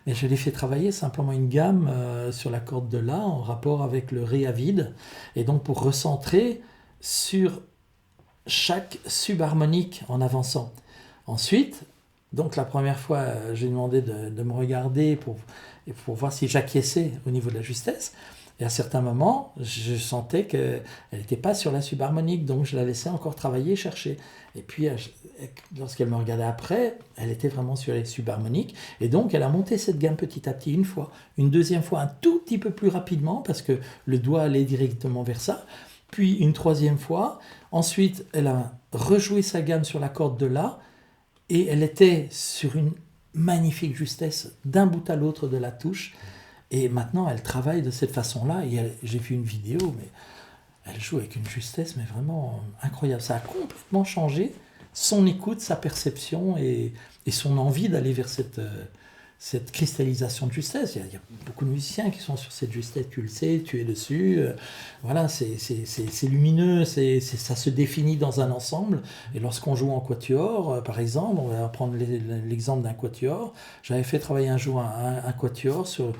Mais je l'ai fait travailler simplement une gamme sur la corde de La en rapport avec le Ré à vide. Et donc pour recentrer sur chaque subharmonique en avançant. Ensuite, donc la première fois, j'ai demandé de me regarder pour voir si j'acquiesçais au niveau de la justesse. Et à certains moments, je sentais qu'elle n'était pas sur la subharmonique, donc je la laissais encore travailler, chercher. Et puis, lorsqu'elle me regardait après, elle était vraiment sur les subharmoniques. Et donc, elle a monté cette gamme petit à petit, une fois. Une deuxième fois, un tout petit peu plus rapidement, parce que le doigt allait directement vers ça. Puis, une troisième fois. Ensuite, elle a rejoué sa gamme sur la corde de La. Et elle était sur une magnifique justesse d'un bout à l'autre de la touche. Et maintenant, elle travaille de cette façon-là. Et j'ai vu une vidéo, mais elle joue avec une justesse mais vraiment incroyable. Ça a complètement changé son écoute, sa perception et son envie d'aller vers cette cristallisation de justesse. Il y a beaucoup de musiciens qui sont sur cette justesse, tu le sais, tu es dessus. Voilà, c'est lumineux, ça se définit dans un ensemble. Et lorsqu'on joue en quatuor, par exemple, on va prendre l'exemple d'un quatuor. J'avais fait travailler un jour un quatuor sur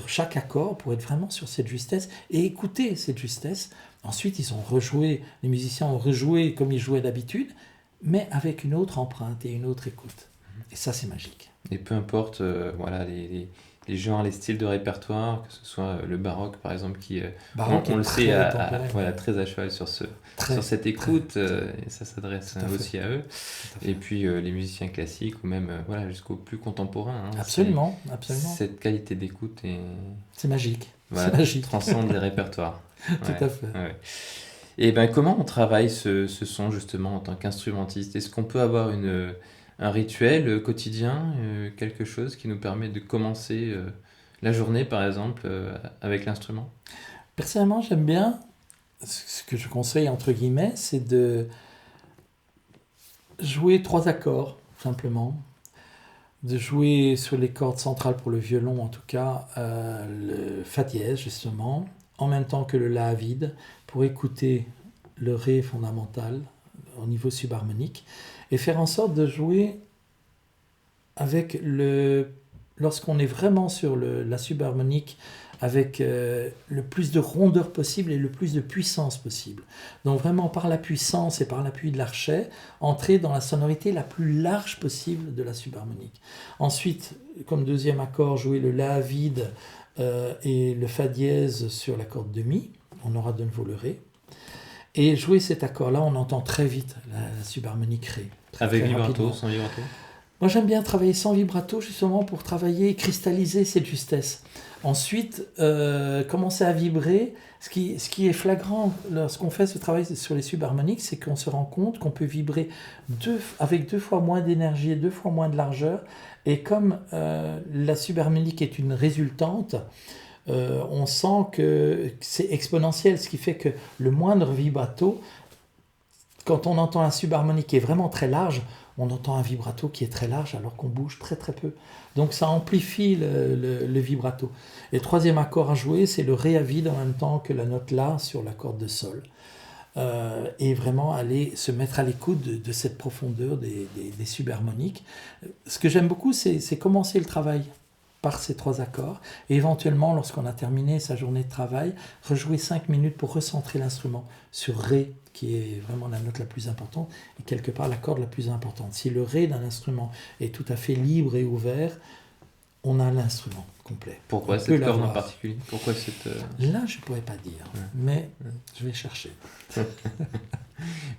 chaque accord pour être vraiment sur cette justesse et écouter cette justesse. Ensuite, ils ont rejoué, les musiciens ont rejoué comme ils jouaient d'habitude, mais avec une autre empreinte et une autre écoute. Et ça, c'est magique. Et peu importe voilà, les genres, les styles de répertoire, que ce soit le baroque par exemple, qui, Baroque on est le sait, très tempéré, voilà, très à cheval sur très, cette écoute, et ça s'adresse tout à fait. aussi à eux. Tout à fait. Et puis les musiciens classiques, ou même voilà, jusqu'aux plus contemporains, hein, Absolument, absolument. cette qualité d'écoute C'est magique. voilà, C'est magique. transcende les répertoires. Tout Ouais, à fait. ouais. Et ben, comment on travaille ce son justement en tant qu'instrumentiste? Est-ce qu'on peut avoir un rituel quotidien, quelque chose qui nous permet de commencer la journée par exemple avec l'instrument? Personnellement, j'aime bien, ce que je conseille entre guillemets, c'est de jouer 3 accords, simplement. De jouer sur les cordes centrales pour le violon, en tout cas, le fa dièse, justement, en même temps que le la vide, pour écouter le ré fondamental au niveau subharmonique, et faire en sorte de jouer avec lorsqu'on est vraiment sur la subharmonique, avec le plus de rondeur possible et le plus de puissance possible. Donc vraiment par la puissance et par l'appui de l'archet, entrer dans la sonorité la plus large possible de la subharmonique. Ensuite, comme deuxième accord, jouer le la vide et le fa dièse sur la corde de mi. On aura de nouveau le ré. Et jouer cet accord-là, on entend très vite la subharmonique ré. Avec très vibrato, rapidement. sans vibrato? Moi, j'aime bien travailler sans vibrato, justement, pour travailler et cristalliser cette justesse. Ensuite, commencer à vibrer. Ce qui est flagrant lorsqu'on fait ce travail sur les subharmoniques, c'est qu'on se rend compte qu'on peut vibrer avec 2 fois moins d'énergie et 2 fois moins de largeur. Et comme la subharmonique est une résultante, on sent que c'est exponentiel, ce qui fait que le moindre vibrato, quand on entend un subharmonique qui est vraiment très large, on entend un vibrato qui est très large alors qu'on bouge très très peu. Donc ça amplifie le vibrato. Et le troisième accord à jouer, c'est le ré à vide en même temps que la note la sur la corde de sol. Et vraiment aller se mettre à l'écoute de cette profondeur des subharmoniques. Ce que j'aime beaucoup, c'est commencer le travail par ces 3 accords, et éventuellement, lorsqu'on a terminé sa journée de travail, rejouer 5 minutes pour recentrer l'instrument sur Ré, qui est vraiment la note la plus importante, et quelque part la corde la plus importante. Si le Ré d'un instrument est tout à fait libre et ouvert, on a l'instrument complet. Pourquoi On peut cette corde en l'avoir. particulier? Pourquoi cette... Là, je ne pourrais pas dire, mais je vais chercher.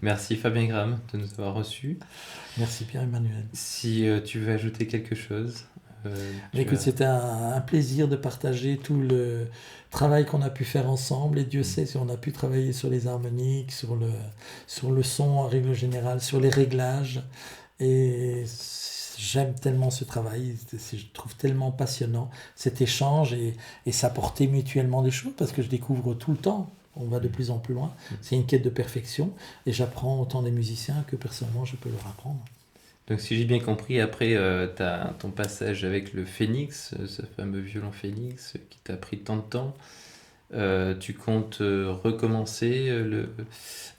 Merci Fabien Graham de nous avoir reçus. Merci Pierre-Emmanuel. Si tu veux ajouter quelque chose, Écoute, c'était un plaisir de partager tout le travail qu'on a pu faire ensemble, et Dieu sait si on a pu travailler sur les harmoniques, sur le son en règle générale, sur les réglages. Et j'aime tellement ce travail, je trouve tellement passionnant cet échange et s'apporter mutuellement des choses, parce que je découvre tout le temps. On va de plus en plus loin. C'est une quête de perfection, et j'apprends autant des musiciens que personnellement je peux leur apprendre. Donc si j'ai bien compris, après ton passage avec le Phénix, ce fameux violon Phénix qui t'a pris tant de temps, tu comptes recommencer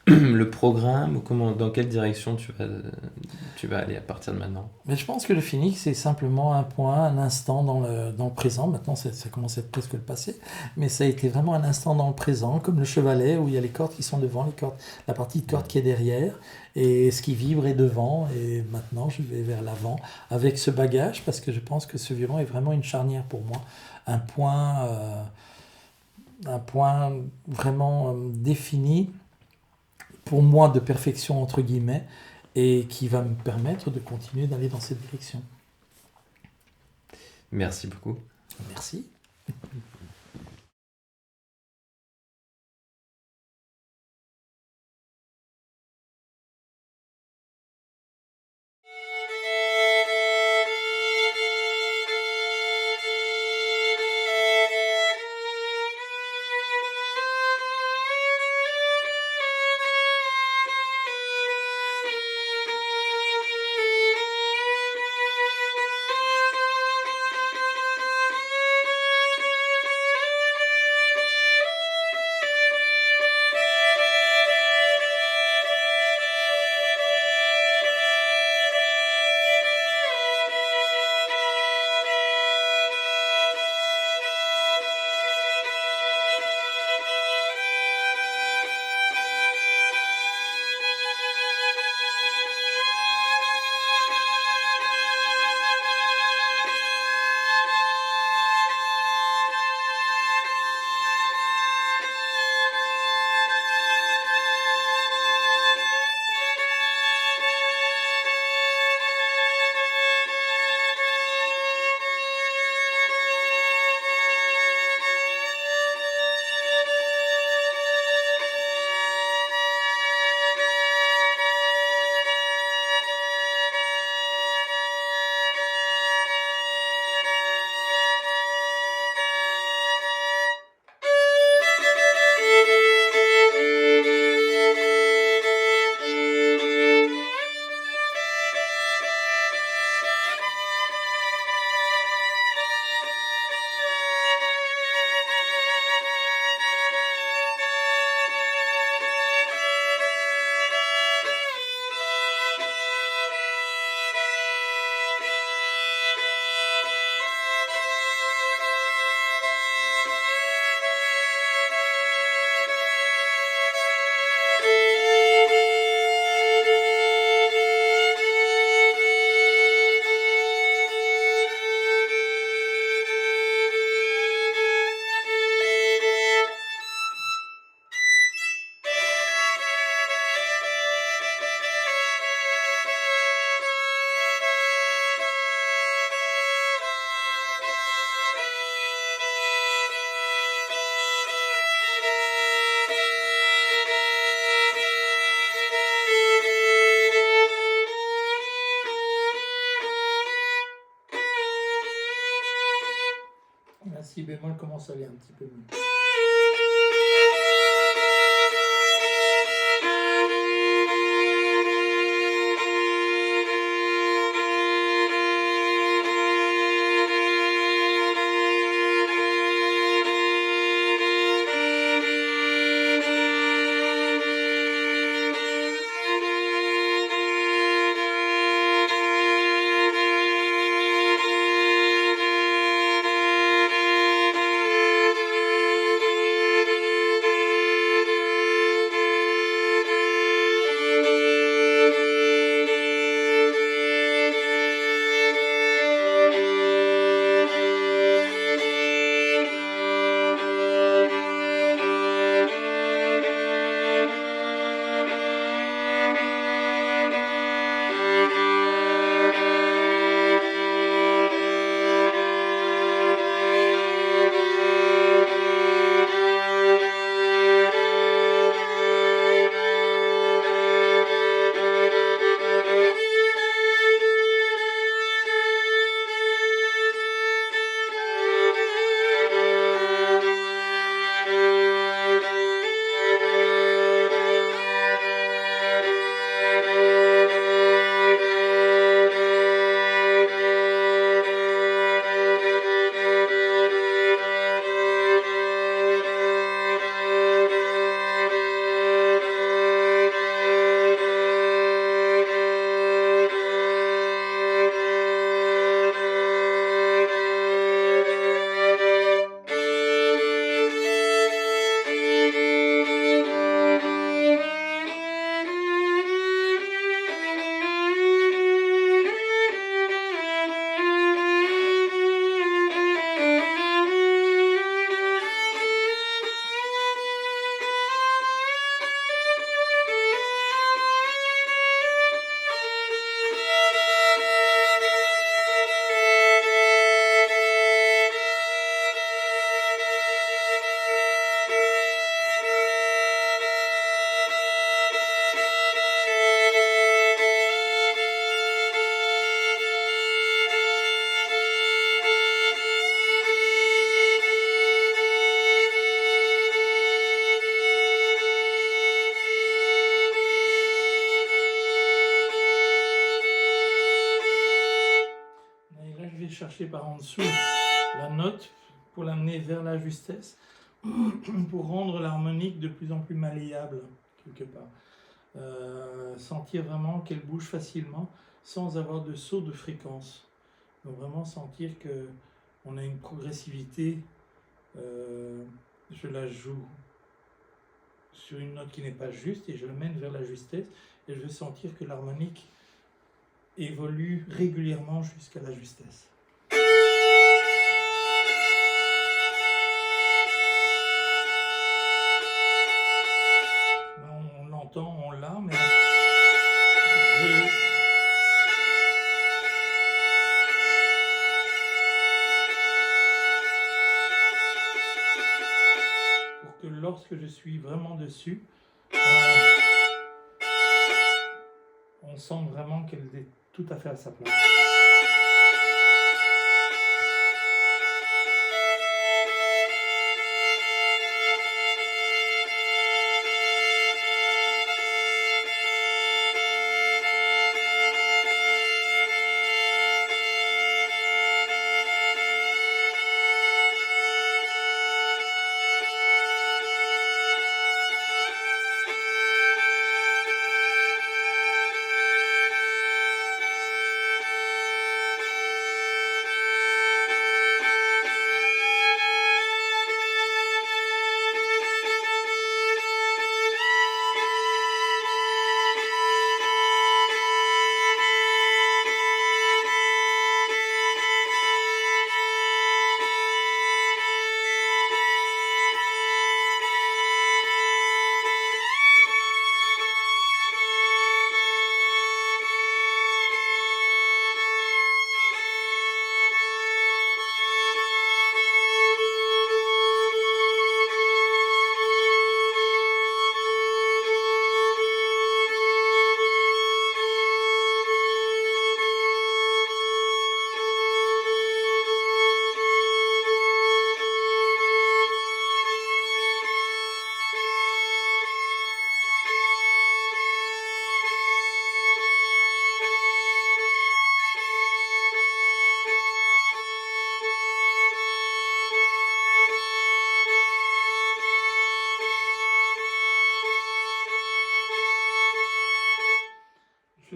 le programme, ou dans quelle direction tu vas aller à partir de maintenant? Mais je pense que le Phénix, c'est simplement un point, un instant dans le présent. Maintenant, ça commence à être presque le passé, mais ça a été vraiment un instant dans le présent, comme le chevalet, où il y a les cordes qui sont devant, la partie de corde qui est derrière, et ce qui vibre est devant. Et maintenant, je vais vers l'avant avec ce bagage, parce que je pense que ce violon est vraiment une charnière pour moi, un point vraiment défini pour moi de perfection entre guillemets, et qui va me permettre de continuer d'aller dans cette direction. Merci beaucoup. Merci. La si bémol commence à aller un petit peu mieux. Chercher par en dessous la note pour l'amener vers la justesse, pour rendre l'harmonique de plus en plus malléable quelque part. Sentir vraiment qu'elle bouge facilement sans avoir de saut de fréquence. Donc vraiment sentir que on a une progressivité. Je la joue sur une note qui n'est pas juste et je la mène vers la justesse et je vais sentir que l'harmonique évolue régulièrement jusqu'à la justesse. On l'entend, on l'a, mais pour que lorsque je suis vraiment dessus, on sent vraiment qu'elle est tout à fait à sa place.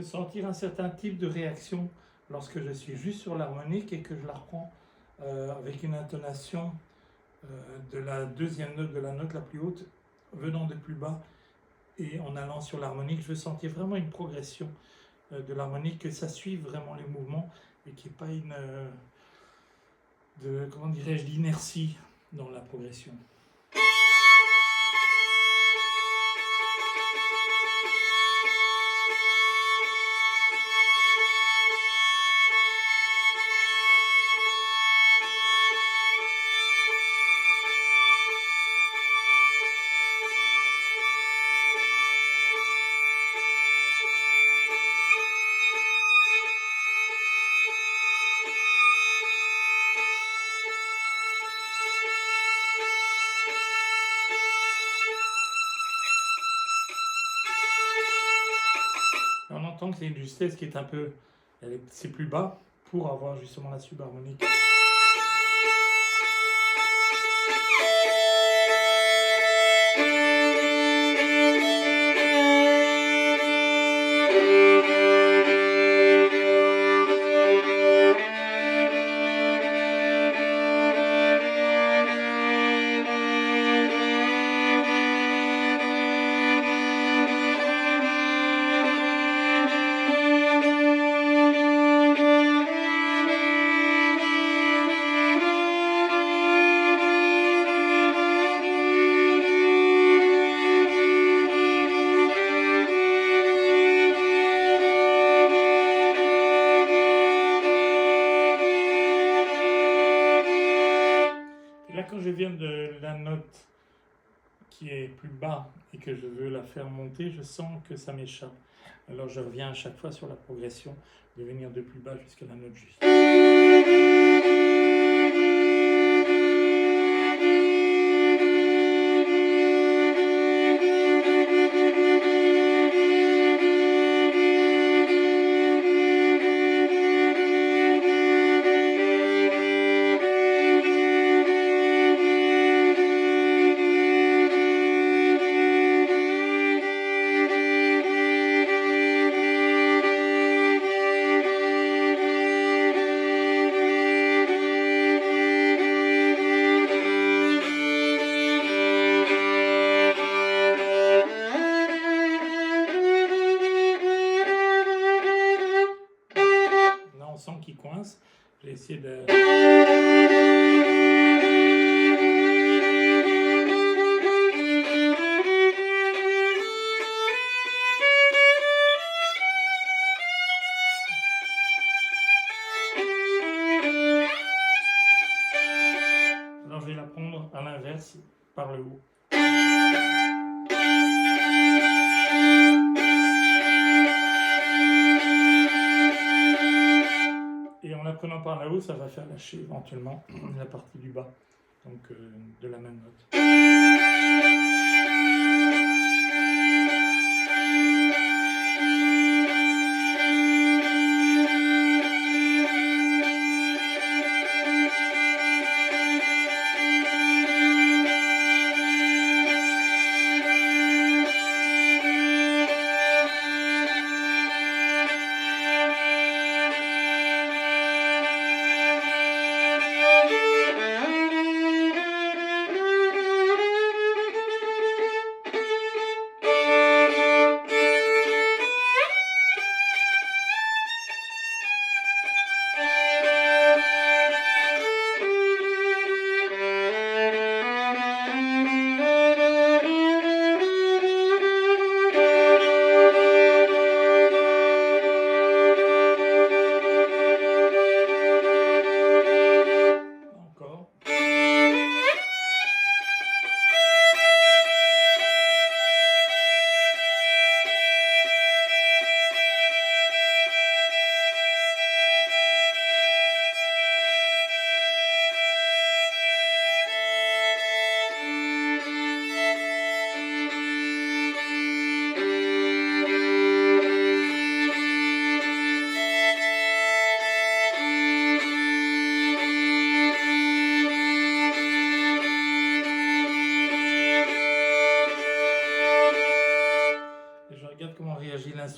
sentir un certain type de réaction lorsque je suis juste sur l'harmonique et que je la reprends avec une intonation de la deuxième note de la note la plus haute venant de plus bas et en allant sur l'harmonique. Je veux sentir vraiment une progression de l'harmonique, que ça suive vraiment les mouvements et qu'il n'y ait pas comment dirais-je, d'inertie dans la progression. On entend que c'est une justesse qui est un peu, c'est plus bas pour avoir justement la subharmonique. Quand je viens de la note qui est plus bas et que je veux la faire monter, je sens que ça m'échappe. Alors je reviens à chaque fois sur la progression de venir de plus bas jusqu'à la note juste. Qui coince. J'ai essayé de... Alors je vais la prendre à l'inverse, par le haut. En la prenant par là-haut, ça va faire lâcher éventuellement la partie du bas, donc de la même note.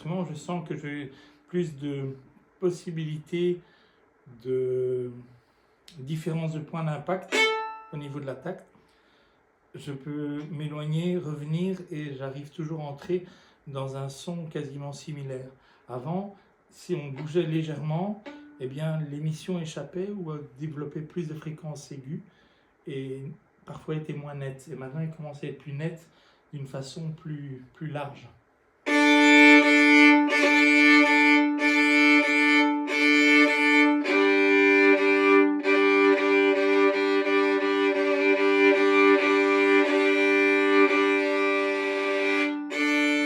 instrument, je sens que j'ai plus de possibilités de différence de points d'impact au niveau de la tacte. Je peux m'éloigner, revenir et j'arrive toujours à entrer dans un son quasiment similaire. Avant, si on bougeait légèrement, eh bien l'émission échappait ou développait plus de fréquences aiguës et parfois était moins nette. Et maintenant, il commence à être plus net d'une façon plus large.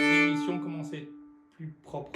L'émission commence à être plus propre.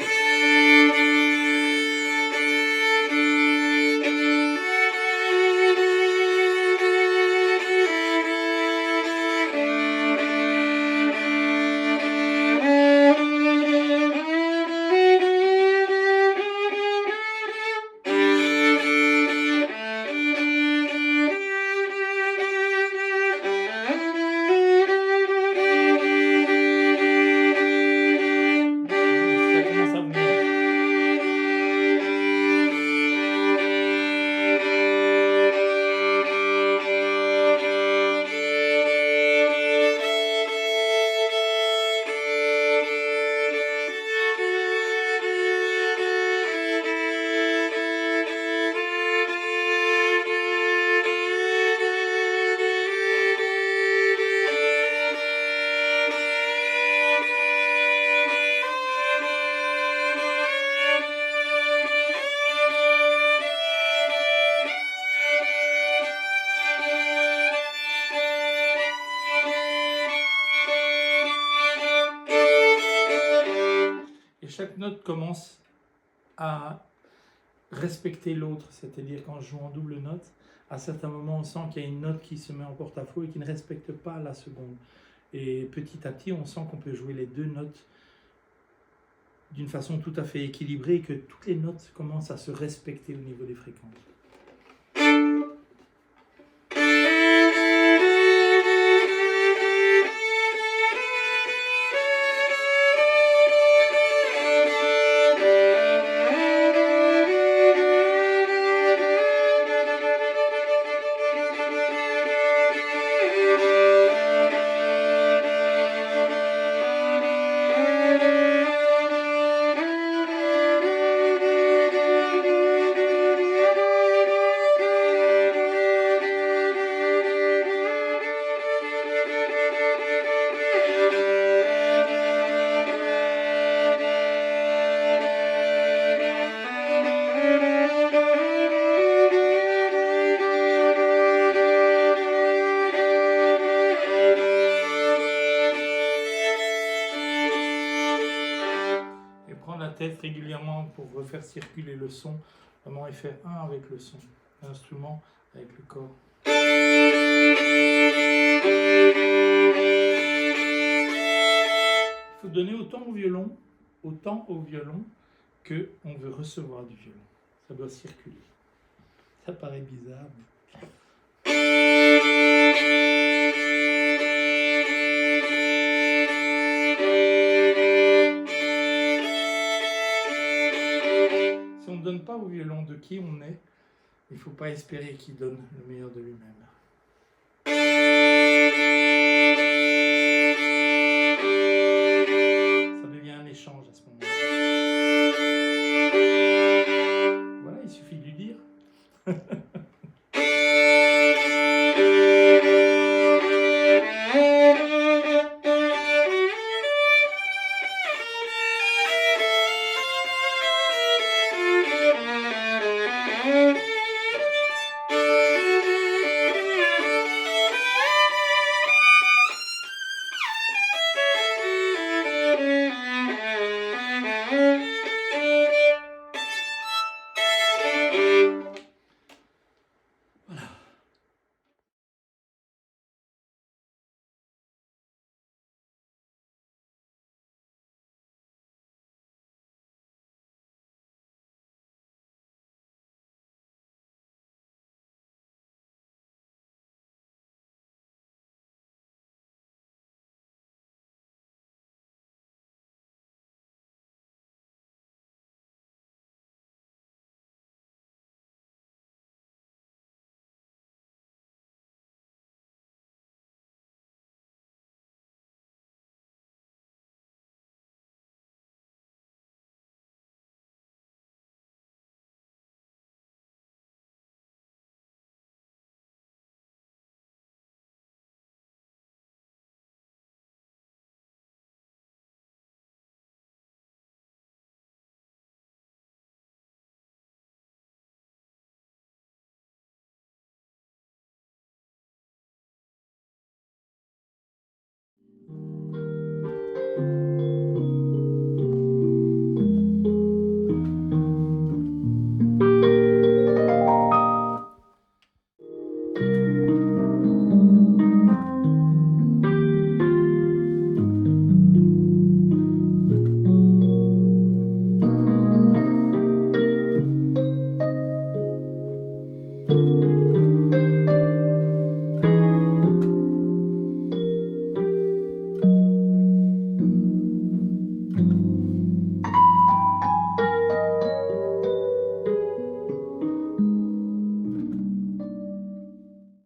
Ça commence à venir. Et chaque note commence à respecter l'autre, c'est-à-dire quand je joue en double note, à certains moments on sent qu'il y a une note qui se met en porte-à-faux et qui ne respecte pas la seconde. Et petit à petit on sent qu'on peut jouer les deux notes d'une façon tout à fait équilibrée et que toutes les notes commencent à se respecter au niveau des fréquences. La tête régulièrement pour refaire circuler le son, vraiment et faire un avec le son, l'instrument avec le corps. Il faut donner autant au violon que on veut recevoir du violon. Ça doit circuler. Ça paraît bizarre. Si on ne donne pas au violon de qui on est, il ne faut pas espérer qu'il donne le meilleur de lui-même.